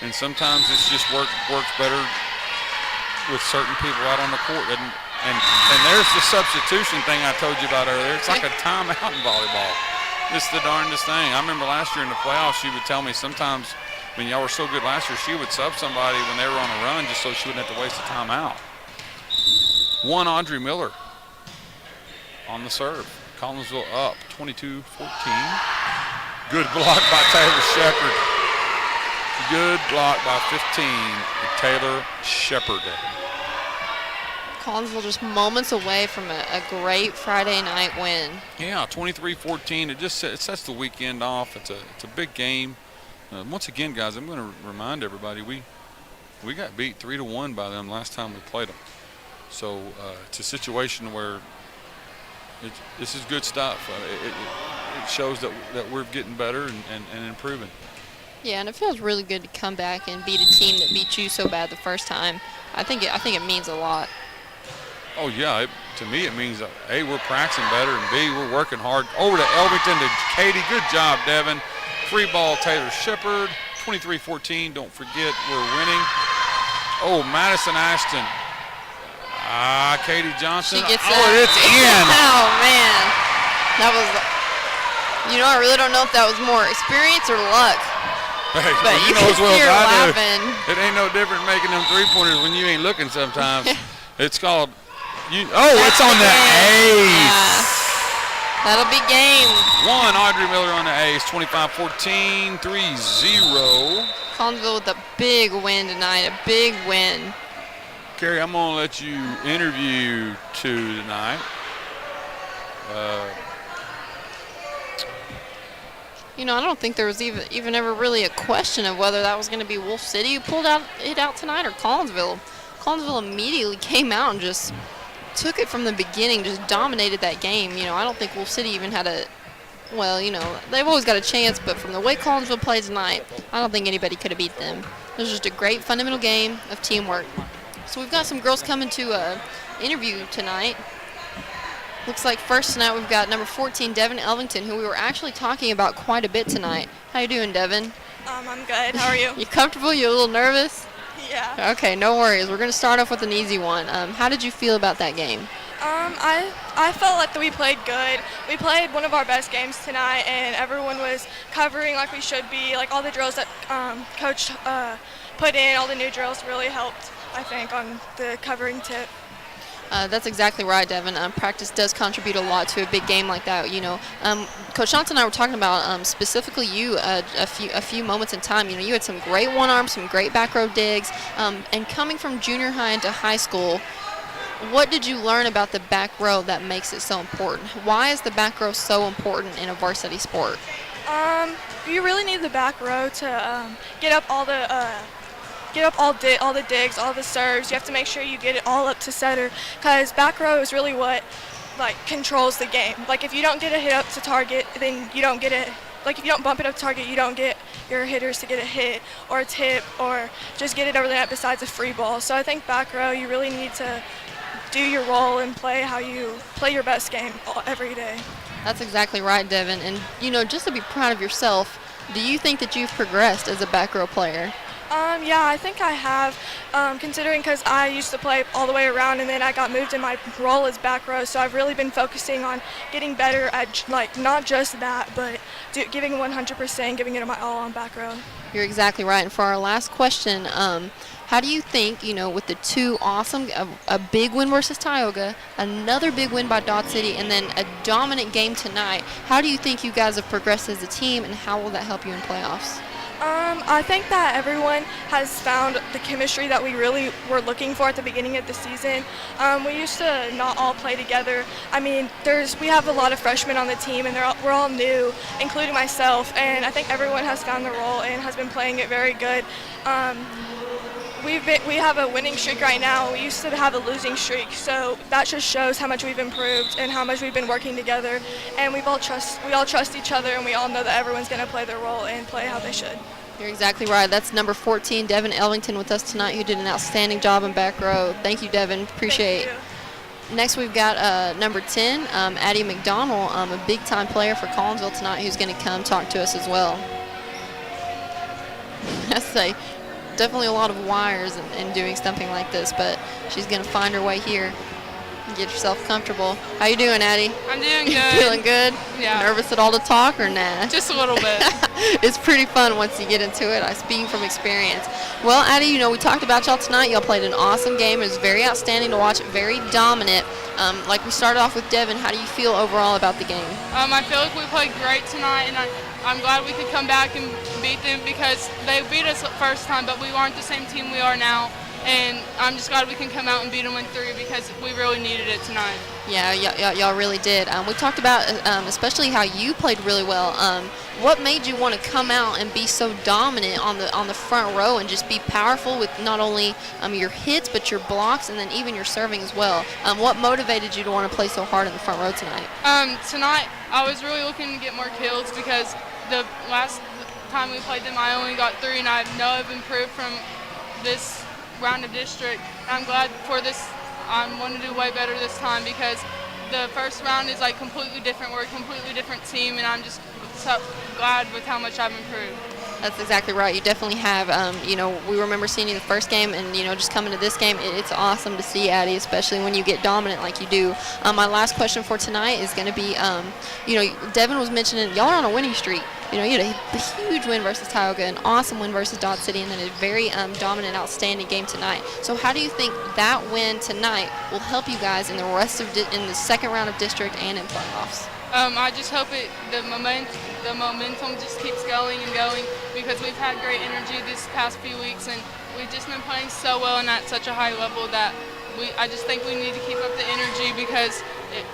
And sometimes it's just works better with certain people out on the court. And there's the substitution thing I told you about earlier. It's like a timeout in volleyball. It's the darndest thing. I remember last year in the playoffs, she would tell me sometimes when y'all were so good last year, she would sub somebody when they were on a run just so she wouldn't have to waste a timeout. 1 Audrey Miller on the serve. Collinsville up 22-14. Good block by Taylor Shepard. Good block by 15 with Taylor Shepard. Collinsville just moments away from a great Friday night win. Yeah, 23-14. It sets the weekend off. It's a big game. Once again, guys, I'm going to remind everybody we got beat 3-1 by them last time we played them. So it's a situation where this is good stuff. It shows that we're getting better and improving. Yeah, and it feels really good to come back and beat a team that beat you so bad the first time. I think it means a lot. Oh yeah, to me it means A, we're practicing better, and B, we're working hard. Over to Elvington to Katie. Good job, Devin. Free ball, Taylor Shepard. 23-14. Don't forget we're winning. Oh, Madison Ashton. Katie Johnson. She gets it's in. Oh man, that was. I really don't know if that was more experience or luck. Hey, but you know as well as I laughing. Do. It ain't no different making them 3-pointers when you ain't looking sometimes. It's called. It's on the ace. That'll be game. 1 Audrey Miller on the ace. 25-14. 3-0. Collinsville with a big win tonight. A big win. Carrie, I'm going to let you interview 2 tonight. I don't think there was even ever really a question of whether that was going to be Wolf City who pulled it out tonight or Collinsville. Collinsville immediately came out and just took it from the beginning, just dominated that game. I don't think Wolf City even had they've always got a chance, but from the way Collinsville played tonight, I don't think anybody could have beat them. It was just a great fundamental game of teamwork. So we've got some girls coming to interview tonight. Looks like first tonight we've got number 14, Devin Elvington, who we were actually talking about quite a bit tonight. How you doing, Devin? I'm good. How are you? You comfortable? You a little nervous? Yeah. Okay, no worries. We're going to start off with an easy one. How did you feel about that game? I felt like we played good. We played one of our best games tonight, and everyone was covering like we should be. Like all the drills that Coach put in, all the new drills really helped, I think, on the covering tip. That's exactly right, Devin. Practice does contribute a lot to a big game like that. Coach Johnson and I were talking about specifically you a few moments in time. You had some great one arms, some great back row digs, and coming from junior high into high school, what did you learn about the back row that makes it so important? Why is the back row so important in a varsity sport? You really need the back row to get up all the digs, all the serves. You have to make sure you get it all up to setter, because back row is really what like controls the game. Like if you don't get a hit up to target, then you don't get it. Like if you don't bump it up to target, you don't get your hitters to get a hit or a tip or just get it over the net besides a free ball. So I think back row, you really need to do your role and play how you play your best game every day. That's exactly right, Devin. And, just to be proud of yourself, do you think that you've progressed as a back row player? Yeah, I think I have, considering because I used to play all the way around and then I got moved in my role as back row, so I've really been focusing on getting better at, not just that, but giving 100%, giving it my all on back row. You're exactly right. And for our last question, how do you think, with the two awesome, a big win versus Tioga, another big win by Dodge City, and then a dominant game tonight, how do you think you guys have progressed as a team, and how will that help you in playoffs? I think that everyone has found the chemistry that we really were looking for at the beginning of the season. We used to not all play together. I mean, we have a lot of freshmen on the team, and we're all new, including myself, and I think everyone has found their role and has been playing it very good. We have a winning streak right now. We used to have a losing streak, so that just shows how much we've improved and how much we've been working together. And we all trust each other, and we all know that everyone's going to play their role and play how they should. You're exactly right. That's number 14, Devin Ellington, with us tonight, who did an outstanding job in back row. Thank you, Devin. Appreciate it. Next, we've got number 10, Addie McDonald, a big-time player for Collinsville tonight, who's going to come talk to us as well. Definitely a lot of wires in doing something like this, but she's going to find her way here. Get yourself comfortable. How you doing, Addie? I'm doing good. Feeling good? Yeah. Nervous at all to talk or nah? Just a little bit. It's pretty fun once you get into it. I'm speaking from experience. Well, Addie, we talked about y'all tonight. Y'all played an awesome game. It was very outstanding to watch, very dominant. Like we started off with Devin, how do you feel overall about the game? I feel like we played great tonight, and I'm glad we could come back and beat them because they beat us the first time, but we weren't the same team we are now. And I'm just glad we can come out and beat them in 3 because we really needed it tonight. Yeah, y'all really did. We talked about especially how you played really well. What made you want to come out and be so dominant on the front row and just be powerful with not only your hits but your blocks and then even your serving as well? What motivated you to want to play so hard in the front row tonight? Tonight I was really looking to get more kills because the last time we played them I only got 3, and I know I've improved from this round of district. I'm glad for this. I want to do way better this time because the first round is like completely different. We're a completely different team, and I'm just so glad with how much I've improved. That's exactly right. You definitely have. We remember seeing you the first game, and just coming to this game, it's awesome to see, Addie, especially when you get dominant like you do. My last question for tonight is going to be, Devin was mentioning y'all are on a winning streak. You had a huge win versus Tioga, an awesome win versus Dodge City, and then a very dominant, outstanding game tonight. So how do you think that win tonight will help you guys in the rest of in the second round of district and in playoffs? I just hope the momentum just keeps going and going because we've had great energy this past few weeks, and we've just been playing so well and at such a high level that I just think we need to keep up the energy because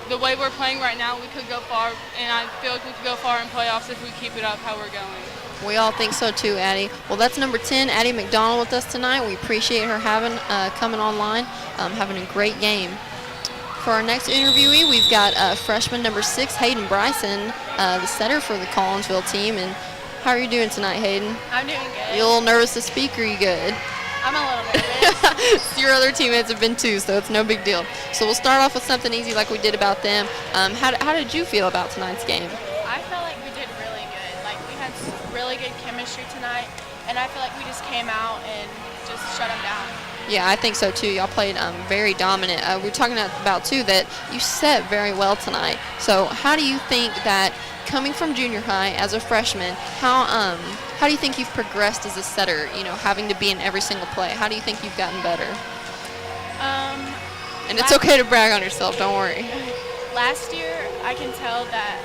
the way we're playing right now, we could go far, and I feel like we could go far in playoffs if we keep it up how we're going. We all think so too, Addie. Well, that's number 10, Addie McDonald, with us tonight. We appreciate her coming online, having a great game. For our next interviewee, we've got freshman number 6, Hayden Bryson, the setter for the Collinsville team. And how are you doing tonight, Hayden? I'm doing good. You a little nervous to speak, or are you good? I'm a little nervous. Your other teammates have been too, so it's no big deal. So we'll start off with something easy like we did about them. How did you feel about tonight's game? I felt like we did really good. Like, we had really good chemistry tonight, and I feel like we just came out and just shut them down. Yeah, I think so too. Y'all played very dominant. We're talking about too that you set very well tonight. So how do you think that coming from junior high as a freshman, how do you think you've progressed as a setter? Having to be in every single play. How do you think you've gotten better? And it's okay to brag on yourself. Don't worry. Last year, I can tell that.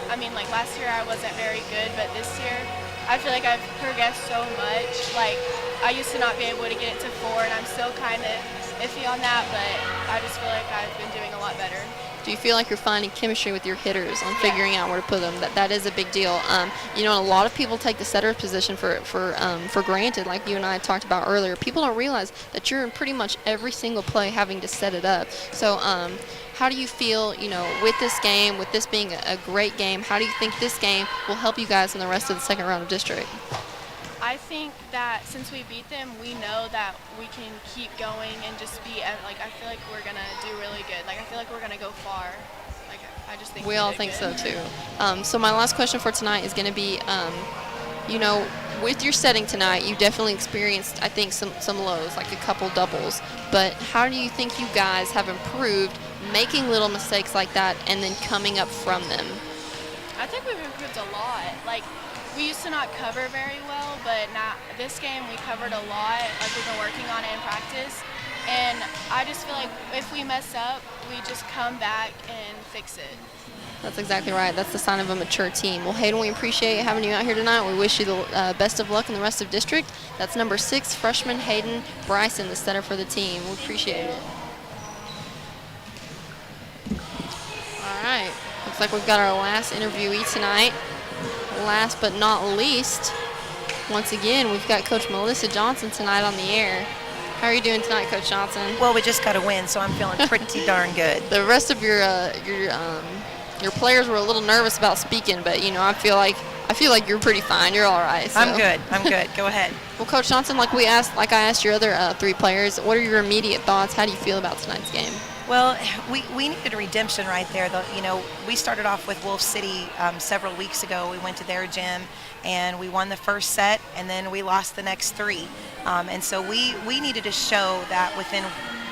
Last year I wasn't very good, but this year I feel like I've progressed so much. Like, I used to not be able to get it to 4, and I'm still kind of iffy on that, but I just feel like I've been doing a lot better. Do you feel like you're finding chemistry with your hitters on figuring out where to put them? That is a big deal. You know, a lot of people take the setter position for granted, like you and I talked about earlier. People don't realize that you're in pretty much every single play having to set it up. So how do you feel, you know, with this game, with this being a great game, how do you think this game will help you guys in the rest of the second round of district? I think that since we beat them, we know that we can keep going and just be like, I feel like we're going to do really good. Like, I feel like we're going to go far. Like, I just think we all think so too. So my last question for tonight is going to be, you know, with your setting tonight, you definitely experienced, I think, some lows, like a couple doubles. But how do you think you guys have improved making little mistakes like that and then coming up from them? I think we've improved a lot. Like, we used to not cover very well, but now this game we covered a lot. Like, we've been working on it in practice. And I just feel like if we mess up, we just come back and fix it. That's exactly right. That's the sign of a mature team. Well, Hayden, we appreciate having you out here tonight. We wish you the best of luck in the rest of district. That's number 6, freshman Hayden Bryson, the setter for the team. We appreciate it. All right. Looks like we've got our last interviewee tonight. Last but not least, once again, we've got Coach Melissa Johnson tonight on the air. How are you doing tonight, Coach Johnson? Well, we just got a win, so I'm feeling pretty darn good. The rest of your players were a little nervous about speaking, but you know, I feel like you're pretty fine. You're all right. So. I'm good. Go ahead. Well, Coach Johnson, like I asked your other 3 players, what are your immediate thoughts? How do you feel about tonight's game? Well, we needed redemption right there. You know, we started off with Wolf City several weeks ago. We went to their gym, and we won the first set, and then we lost the next 3. And so we needed to show that within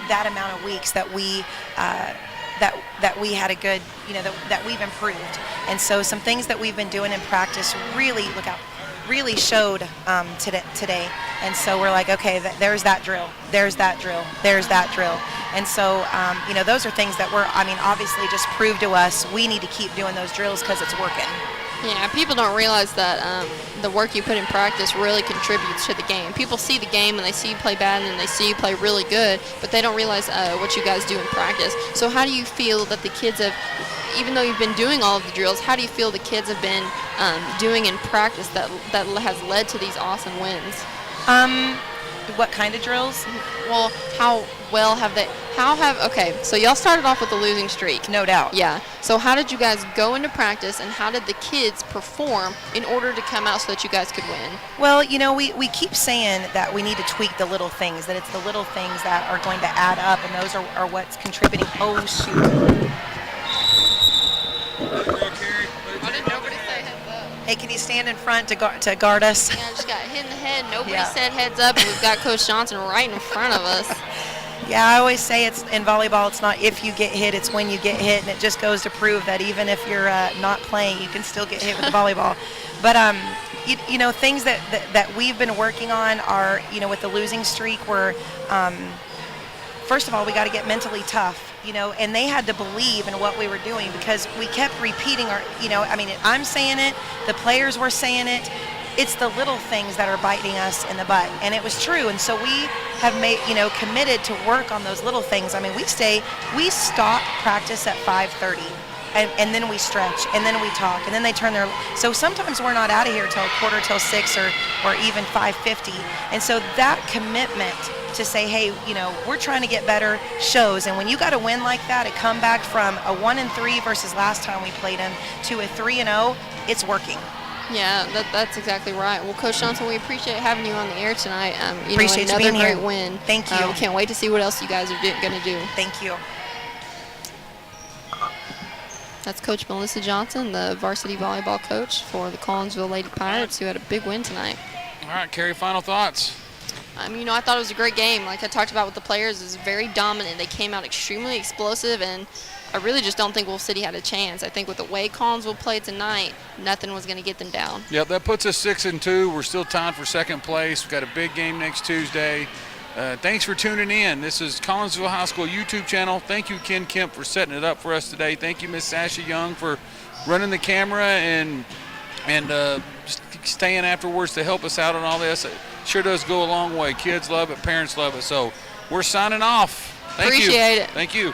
that amount of weeks that we that we had a good, you know, that we've improved. And so some things that we've been doing in practice really showed today. And so we're like, okay, there's that drill, there's that drill, there's that drill. And so, you know, those are things that obviously just prove to us we need to keep doing those drills because it's working. Yeah, people don't realize that the work you put in practice really contributes to the game. People see the game and they see you play bad and they see you play really good, but they don't realize what you guys do in practice. So how do you feel that the kids have, even though you've been doing all of the drills, how do you feel the kids have been doing in practice that has led to these awesome wins? What kind of drills? Well, okay, so y'all started off with a losing streak. No doubt. Yeah. So how did you guys go into practice and how did the kids perform in order to come out so that you guys could win? Well, you know, we keep saying that we need to tweak the little things, that it's the little things that are going to add up, and those are what's contributing. Oh, shoot. Why did nobody say heads up? Hey, can you stand in front to guard us? Yeah, I just got hit in the head. Nobody said heads up, and we've got Coach Johnson right in front of us. Yeah, I always say it's in volleyball, it's not if you get hit, it's when you get hit, and it just goes to prove that even if you're not playing, you can still get hit with the volleyball. But, you know, things that we've been working on are, you know, with the losing streak, we're, first of all, we got to get mentally tough, you know, and they had to believe in what we were doing because we kept repeating I'm saying it, the players were saying it. It's the little things that are biting us in the butt, and it was true. And so we have committed to work on those little things. I mean, we stop practice at 5:30, and then we stretch, and then we talk, and then they turn their. So sometimes we're not out of here till 6:15 or even 5:50. And so that commitment to say, hey, you know, we're trying to get better shows. And when you got a win like that, a comeback from a 1-3 versus last time we played them to a 3-0, it's working. Yeah, that's exactly right. Well, Coach Johnson, we appreciate having you on the air tonight. Appreciate you being here. Another great win. Thank you. We can't wait to see what else you guys are going to do. Thank you. That's Coach Melissa Johnson, the varsity volleyball coach for the Collinsville Lady Pirates, who had a big win tonight. All right, Carrie, final thoughts. You know, I thought it was a great game. Like I talked about with the players, it was very dominant. They came out extremely explosive, and I really just don't think Wolf City had a chance. I think with the way Collinsville played tonight, nothing was going to get them down. Yep, that puts us 6-2. We're still tied for second place. We've got a big game next Tuesday. Thanks for tuning in. This is Collinsville High School YouTube channel. Thank you, Ken Kemp, for setting it up for us today. Thank you, Miss Sasha Young, for running the camera and staying afterwards to help us out on all this. It sure does go a long way. Kids love it. Parents love it. So we're signing off. Thank you. Appreciate it. Thank you.